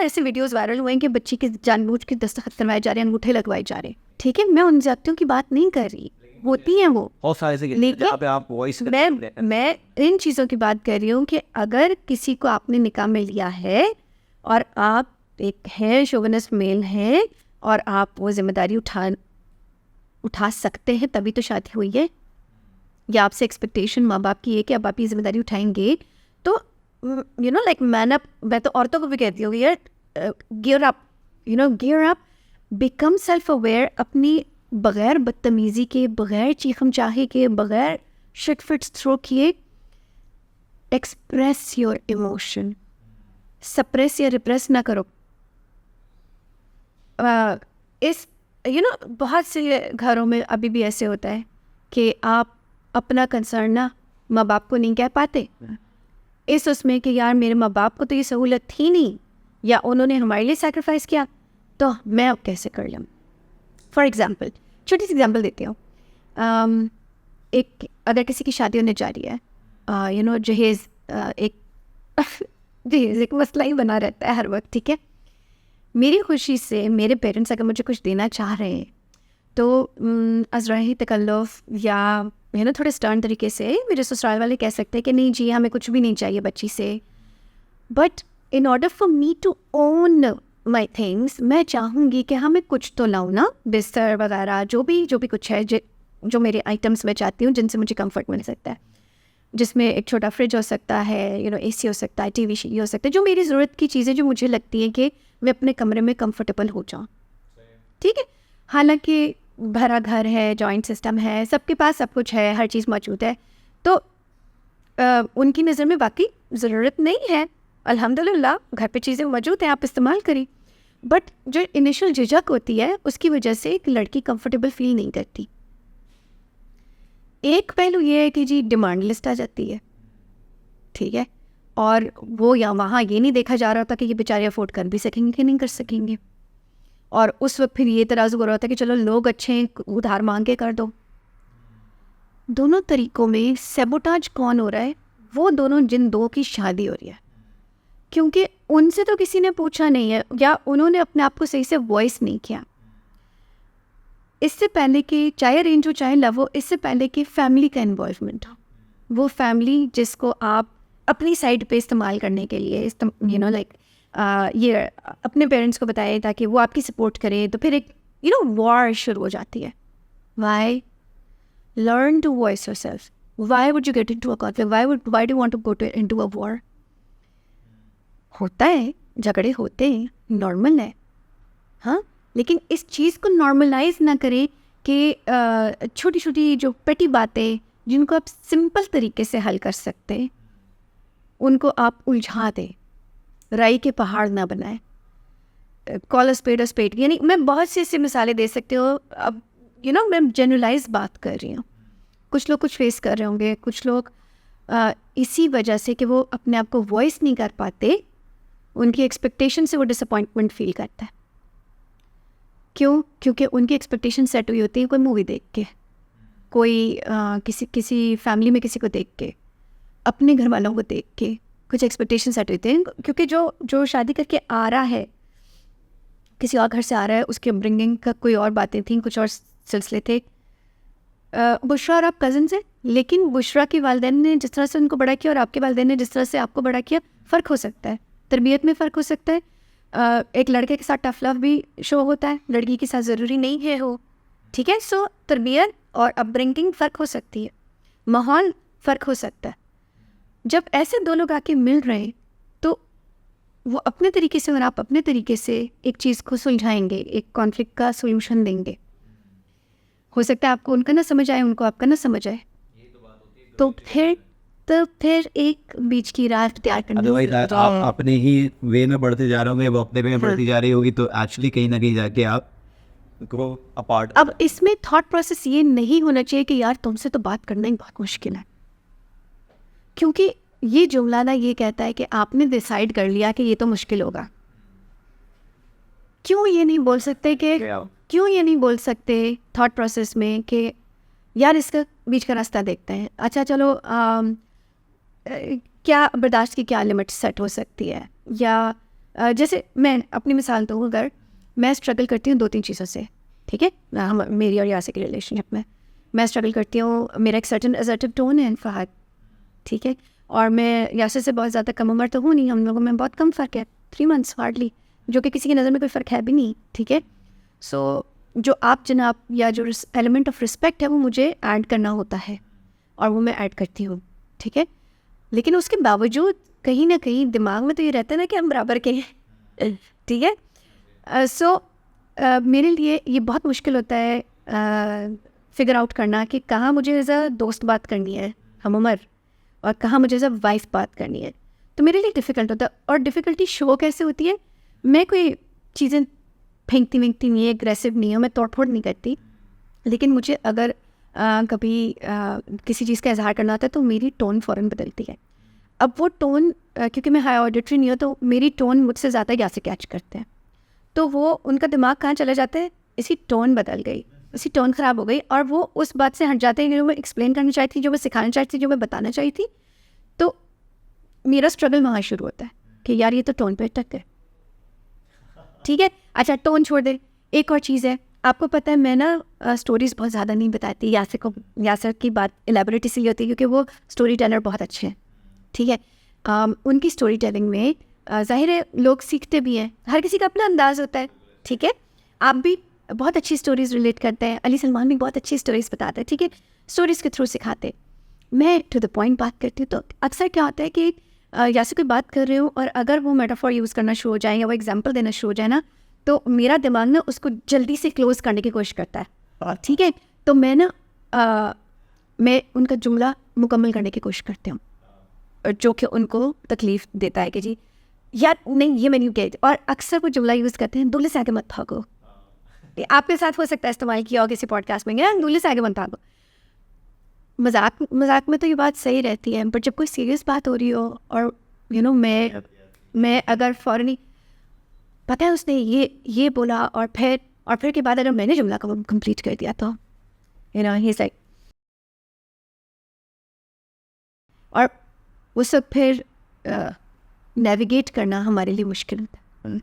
ऐसे वीडियोस वायरल हुए हैं कि बच्ची के जानबूझ के दस्तखत करवाए जा रहे हैं, अंगूठे लगवाए जा रहे हैं, ठीक है। मैं उन जातियों की बात नहीं कर रही, होती हैं वो, लेकिन मैं इन चीज़ों की बात कर रही हूँ कि अगर किसी को आपने निकाह में लिया है और आप एक है शोविनिस्ट मेल हैं और आप वो जिम्मेदारी उठा सकते हैं, तभी तो शादी हुई है, या आपसे एक्सपेक्टेशन माँ बाप की है कि अब आप ये जिम्मेदारी उठाएंगे, तो लाइक मैन अप। मैं तो औरतों को भी कहती हूँ यार, gear up, become self aware, अपनी बग़ैर बदतमीज़ी के, बग़ैर चीखम चाहे के, बग़ैर शिट फिट्स थ्रो किए एक्सप्रेस योर इमोशन, सप्रेस या रिप्रेस ना करो। इस बहुत से घरों में अभी भी ऐसे होता है कि आप अपना कंसर्न ना माँ बाप को नहीं कह पाते, इस उसमें कि यार मेरे माँ बाप को तो ये सहूलत थी नहीं या उन्होंने हमारे लिए सैक्रिफाइस किया, तो मैं अब कैसे कर लूँ। फॉर एग्ज़ाम्पल, छोटी सी एग्जाम्पल देती हूँ। अगर किसी की शादी होने जा रही है, जहेज़ एक मसला ही बना रहता है हर वक्त, ठीक है। मेरी खुशी से मेरे पेरेंट्स अगर मुझे कुछ देना चाह रहे हैं तो अज़राही तकल्लुफ़ या थोड़े स्टर्न तरीके से मेरे ससुराल वाले कह सकते हैं कि नहीं जी हमें कुछ भी नहीं चाहिए बच्ची से, but in order for me to own my things, मैं चाहूँगी कि हाँ मैं कुछ तो लाऊँ ना, बिस्तर वगैरह जो भी कुछ है जो मेरे आइटम्स मैं चाहती हूँ जिनसे मुझे कंफर्ट मिल सकता है, जिसमें एक छोटा फ्रिज हो सकता है, AC हो सकता है, TV हो सकता है, जो मेरी ज़रूरत की चीज़ें जो मुझे लगती हैं कि मैं अपने कमरे में कंफर्टेबल हो जाऊँ, ठीक है। हालांकि भरा घर है, जॉइंट सिस्टम है, सबके पास सब कुछ है, हर चीज़ मौजूद है, तो उनकी नज़र में बाकी ज़रूरत नहीं है, अल्हम्दुलिल्लाह घर पे चीज़ें मौजूद हैं, आप इस्तेमाल करें। बट जो इनिशियल झिझक होती है उसकी वजह से एक लड़की कंफर्टेबल फील नहीं करती। एक पहलू ये है कि जी डिमांड लिस्ट आ जाती है, ठीक है, और वो या वहाँ ये नहीं देखा जा रहा था कि ये बेचारे अफोर्ड कर भी सकेंगे कि नहीं कर सकेंगे, और उस वक्त फिर ये तराजू हो रहा था कि चलो लोग अच्छे हैं उधार मांग के कर दो। दोनों तरीक़ों में सैबोटाज कौन हो रहा है? वो दोनों जिन दो की शादी हो रही है, क्योंकि उनसे तो किसी ने पूछा नहीं है या उन्होंने अपने आप को सही से वॉइस नहीं किया। इससे पहले कि चाहे अरेंज हो चाहे लव हो, इससे पहले कि फैमिली का इन्वॉल्वमेंट हो, वो फैमिली जिसको आप अपनी साइड पे इस्तेमाल करने के लिए ये अपने पेरेंट्स को बताए ताकि वो आपकी सपोर्ट करें, तो फिर एक वॉर शुरू हो जाती है। Why? Learn to voice yourself. Why would you get into a conflict? Why do you want to go into a war? होता है, झगड़े होते हैं, नॉर्मल है, हाँ, लेकिन इस चीज़ को नॉर्मलाइज ना करें कि छोटी छोटी जो पेटी बातें जिनको आप सिंपल तरीके से हल कर सकते हैं उनको आप उलझा दें, राई के पहाड़ ना बनाएं। कॉल अ स्पेड, यानी मैं बहुत सी ऐसी मिसालें दे सकती हूँ। अब मैं जनरलाइज बात कर रही हूँ। कुछ लोग कुछ फेस कर रहे होंगे, कुछ लोग इसी वजह से कि वो अपने आप को वॉइस नहीं कर पाते, उनकी एक्सपेक्टेशन से वो डिसअपॉइंटमेंट फील करता है। क्यों? क्योंकि उनकी एक्सपेक्टेशन सेट हुई होती है कोई मूवी देख के, कोई किसी फैमिली में किसी को देख के, अपने घर वालों को देख के कुछ एक्सपेक्टेशन सेट होते हैं। क्योंकि जो शादी करके आ रहा है, किसी और घर से आ रहा है, उसके अपब्रिंगिंग का कोई और बातें थी, कुछ और सिलसिले थे। बुशरा और आप कज़न हैं, लेकिन बुशरा के वालिदैन ने जिस तरह से उनको बड़ा किया और आपके वालिदैन ने जिस तरह से आपको बड़ा किया, फ़र्क हो सकता है, तरबियत में फ़र्क हो सकता है। एक लड़के के साथ टफ लव भी शो होता है, लड़की के साथ ज़रूरी नहीं है हो, ठीक है। सो तरबियत और अपब्रिंगिंग फ़र्क हो सकती है, माहौल फ़र्क हो सकता है। जब ऐसे दो लोग आके मिल रहे हैं तो वो अपने तरीके से और आप अपने तरीके से एक चीज़ को सुलझाएंगे, एक कॉन्फ्लिक्ट का सोल्यूशन देंगे। हो सकता है आपको उनका ना समझ आए, उनको आपका ना समझ आए, तो फिर एक बीच की राह तैयार करनी।
अदरवाइज आप अपने ही वे में बढ़ते जा रहे होंगे, वो अपने वे में बढ़ती जा रही होगी, तो एक्चुअली कहीं ना कहीं जाके आप ग्रो अपार्ट।
अब इसमें थॉट प्रोसेस ये नहीं होना चाहिए कि यार तुमसे तो बात करना ही बहुत मुश्किल है, क्योंकि ये जुमला ना ये कहता है कि आपने डिसाइड कर लिया कि ये तो मुश्किल होगा। क्यों ये नहीं बोल सकते थॉट प्रोसेस में कि यार इसका बीच का रास्ता देखते हैं, अच्छा चलो क्या बर्दाश्त की क्या लिमिट सेट हो सकती है। या जैसे मैं अपनी मिसाल दूँ, अगर मैं स्ट्रगल करती हूँ 2-3 चीज़ों से, ठीक है, मेरी और यासिर की रिलेशनशिप में मैं स्ट्रगल करती हूँ। मेरा एक सर्टन असर्टिव टोन है फहद, ठीक है, और मैं यासिर से बहुत ज़्यादा कम उम्र तो हूँ नहीं, हम लोगों में बहुत कम फ़र्क है, 3 मंथ्स हार्डली, जो कि किसी की नज़र में कोई फ़र्क है भी नहीं, ठीक है। सो जो आप जनाब या जो एलिमेंट ऑफ रिस्पेक्ट है वो मुझे ऐड करना होता है और वो मैं ऐड करती हूँ, ठीक है। लेकिन उसके बावजूद कहीं ना कहीं दिमाग में तो ये रहता है ना कि हम बराबर के हैं, ठीक है। सो मेरे लिए ये बहुत मुश्किल होता है फिगर आउट करना कि कहाँ मुझे एज अ दोस्त बात करनी है हम उम्र, और कहाँ मुझे एज अ वाइफ बात करनी है। तो मेरे लिए डिफ़िकल्ट होता है। और डिफ़िकल्टी शो कैसे होती है, मैं कोई चीज़ें फेंकती नहीं है, एग्रेसिव नहीं है, मैं तोड़ फोड़ नहीं करती, लेकिन मुझे अगर कभी किसी चीज़ का इजहार करना होता है तो मेरी टोन फ़ौरन बदलती है। अब वो टोन क्योंकि मैं हाई ऑडिटरी नहीं हूँ, तो मेरी टोन मुझसे ज़्यादा यासिर कैच करते हैं, तो वो उनका दिमाग कहाँ चला जाता है, इसकी टोन बदल गई, इसकी टोन ख़राब हो गई, और वो उस बात से हट जाते हैं जो मैं एक्सप्लेन करना चाहती थी, जो मैं सिखाना चाहती थी, जो मैं बताना चाहती थी। तो मेरा स्ट्रगल वहाँ शुरू होता है कि यार ये तो टोन पे अटक है, ठीक है। अच्छा टोन छोड़ दे, एक और चीज़ है, आपको पता है मैं ना स्टोरीज़ बहुत ज़्यादा नहीं बताती यासिर की बात एलैबोरेट इसलिए होती है क्योंकि वो स्टोरी टेलर बहुत अच्छे हैं, ठीक है। उनकी स्टोरी टेलिंग में ज़ाहिर है लोग सीखते भी हैं, हर किसी का अपना अंदाज़ होता है, ठीक है। आप भी बहुत अच्छी स्टोरीज़ रिलेट करते हैं, अली सलमान भी बहुत अच्छी स्टोरीज़ बताते हैं, ठीक है, स्टोरीज़ के थ्रू सिखाते। मैं टू द पॉइंट बात करती हूँ, तो अक्सर क्या होता है कि यासिर कोई बात कर रही हूँ और अगर वो मेटाफोर यूज़ करना शुरू हो जाए या वो एग्जांपल देना शुरू हो जाए ना, तो मेरा दिमाग ना उसको जल्दी से क्लोज़ करने की कोशिश करता है, ठीक है। तो मैं मैं उनका जुमला मुकम्मल करने की कोशिश करती हूँ, जो कि उनको तकलीफ़ देता है कि जी यार नहीं ये मैं नहीं कहती। और अक्सर वो जुमला यूज़ करते हैं, दूल्हे से आगे मत भागो। आपके साथ हो सकता है इस्तेमाल किया हो किसी पॉडकास्ट में, यार दूल्हे से आगे मत भागो। मजाक में तो ये बात सही रहती है, बट जब कोई सीरियस बात हो रही हो और मैं अगर फ़ौरन पता है उसने ये बोला और फिर के बाद अगर मैंने जुमला को कंप्लीट कर दिया तो ही इज़ लाइक, और उस वक्त फिर नेविगेट करना हमारे लिए मुश्किल होता है।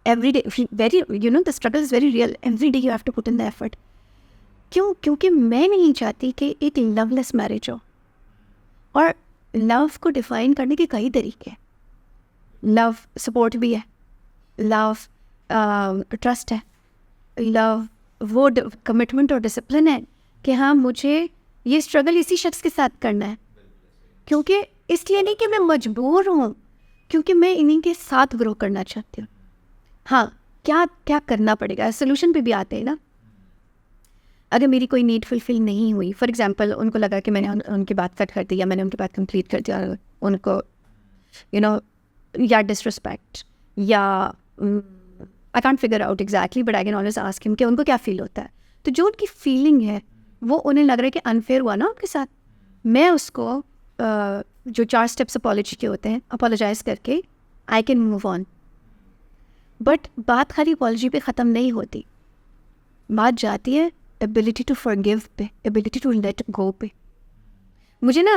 Every day very the struggle is very real, every day you have to put in the effort. क्यों? क्योंकि मैं नहीं चाहती कि एक लवलेस मैरिज हो, और लव को डिफ़ाइन करने के कई तरीके हैं। लव सपोर्ट भी है, लव ट्रस्ट है, लव वो कमिटमेंट और डिसिप्लिन है कि हाँ मुझे ये स्ट्रगल इसी शख्स के साथ करना है, क्योंकि इसलिए नहीं कि मैं मजबूर हूँ, क्योंकि मैं इन्हीं के साथ ग्रो करना चाहती हूँ। हाँ, क्या क्या करना पड़ेगा, सोल्यूशन पे भी आते हैं ना। अगर मेरी कोई नीड फुलफिल नहीं हुई, फॉर एग्जांपल उनको लगा कि मैंने उनकी बात कट कर दी या मैंने उनकी बात कंप्लीट कर दिया, उनको या डिसरिस्पेक्ट या I can't figure out exactly, but I can always ask him कि उनको क्या फील होता है। तो जो उनकी फीलिंग है वो उन्हें लग रहा है कि अनफेयर हुआ ना उनके साथ, मैं उसको जो 4 स्टेप्स अपॉलॉजी के होते हैं, अपोलोजाइज करके I can move on. But बात खाली अपॉलॉजी पे ख़त्म नहीं होती, बात जाती है एबिलिटी टू फॉरगिव पे, एबिलिटी टू लेट गो पे। मुझे ना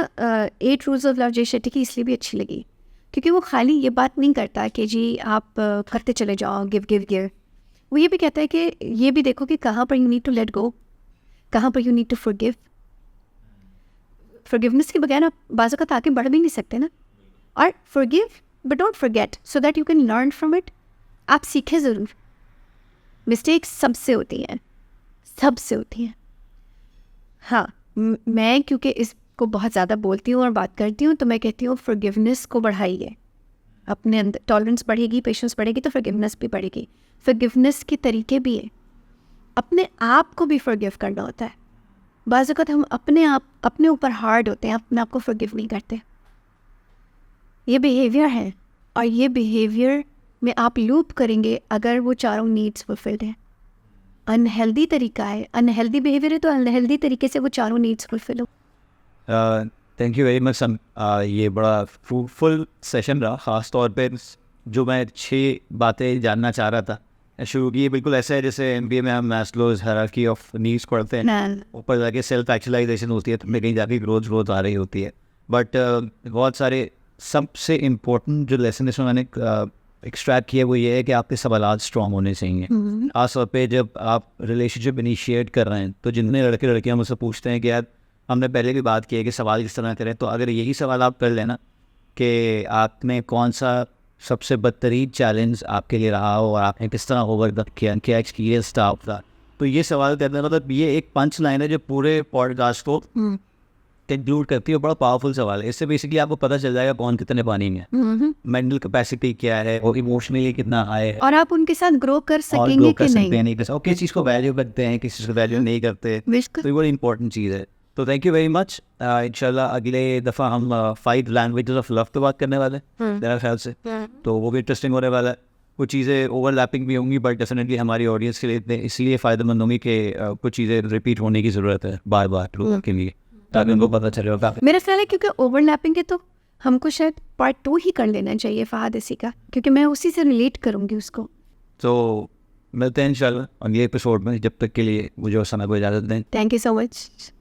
8 रूल्स ऑफ लव जय शेट्टी की इसलिए भी अच्छी लगी क्योंकि वो खाली ये बात नहीं करता कि जी आप करते चले जाओ, गिव गिव गिव। वो ये भी कहता है कि ये भी देखो कि कहाँ पर you need to let go, कहाँ पर you need to forgive. Forgiveness के बगैर आप बाज़ वक़्त आगे बढ़ भी नहीं सकते ना। और forgive but don't forget so that you can learn from it. आप सीखें ज़रूर, मिस्टेक्स सबसे होती हैं, सबसे होती हैं। हाँ, मैं क्योंकि इसको बहुत ज़्यादा बोलती हूँ और बात करती हूँ, तो मैं कहती हूँ फॉरगिवनेस को बढ़ाइए, अपने अंदर टॉलरेंस बढ़ेगी, पेशेंस बढ़ेगी, तो फॉरगिवनेस भी बढ़ेगी। फॉरगिवनेस के तरीके भी है, अपने आप को भी फॉरगिव करना होता है। बाज़ वक़्त हम अपने ऊपर हार्ड होते हैं, अपने आप को फॉरगिव नहीं करते। ये बिहेवियर है और ये बिहेवियर में आप लूप करेंगे अगर वो चारों नीड्स फुलफिल्ड हैं। अनहेल्दी तरीका है, अनहेल्दी बिहेवियर है, तो अनहेल्दी तरीके से वो चारों नीड्स फुलफिल हो।
थैंक यू वेरी मच सन। ये बड़ा फ्रूटफुल सेशन रहा, ख़ास तौर पे जो मैं 6 बातें जानना चाह रहा था शुरू की। बिल्कुल ऐसा है जैसे MBA में हम मैस्लोज हायरार्की ऑफ नीड्स पढ़ते हैं, ऊपर जाके सेल्फ एक्चुअलाइजेशन होती है, तो कहीं जाके ग्रोथ आ रही होती है। बट बहुत सारे सबसे इम्पोर्टेंट जो लेसन इसमें मैंने एक्सट्रैक्ट किया वो ये है कि आपके सवालात स्ट्रॉन्ग होने चाहिए। खास तौर पे जब आप रिलेशनशिप इनिशिएट कर रहे हैं, तो जितने लड़के लड़कियां मुझसे पूछते हैं कि यार हमने पहले भी बात की है कि सवाल किस तरह करें, तो अगर यही सवाल आप कर लेना कि आपने कौन सा सबसे बदतरीन चैलेंज आपके लिए रहा हो और आपने किस तरह ओवरकम किया, क्या एक्सपीरियंस था आपका, तो ये सवाल करने मतलब ये एक पंच लाइन है जो पूरे पॉडकास्ट को कंक्लूड करती है। बड़ा पावरफुल सवाल है। इससे बेसिकली आपको पता चल जाएगा कौन कितने पानी में है, मेंटल कैपेसिटी क्या है और इमोशनली कितना हाई है,
और आप उनके साथ ग्रो कर सकेंगे कि नहीं,
और किस चीज़ को वैल्यू करते हैं, किस चीज़ को वैल्यू नहीं करते, तो ये बड़ी इंपॉर्टेंट चीज़ है। तो थैंक यू वेरी मच। इंशाल्लाह अगले दफ़ा हम 5 लैंग्वेजेस ऑफ लव पे बात करने वाले हैं मेरे ख्याल से, तो वो भी इंटरेस्टिंग होने वाला है। कुछ चीज़ें ओवरलैपिंग भी होंगी, बट डेफिनेटली हमारी ऑडियंस के लिए इसीलिए फ़ायदेमंद होंगी कि कुछ चीज़ें रिपीट होने की ज़रूरत है बार बार के लिए, ताकि उनको पता चले होगा।
मेरा ख्याल है क्योंकि ओवरलैपिंग है तो हमको शायद पार्ट 2 ही कर लेना चाहिए फहाद इसी का, क्योंकि मैं उसी से रिलेट करूँगी उसको।
तो मिलते हैं इंशाल्लाह अगले एपिसोड में। जब तक के लिए मुझे उस समय को इजाज़त दें।
Thank you so much.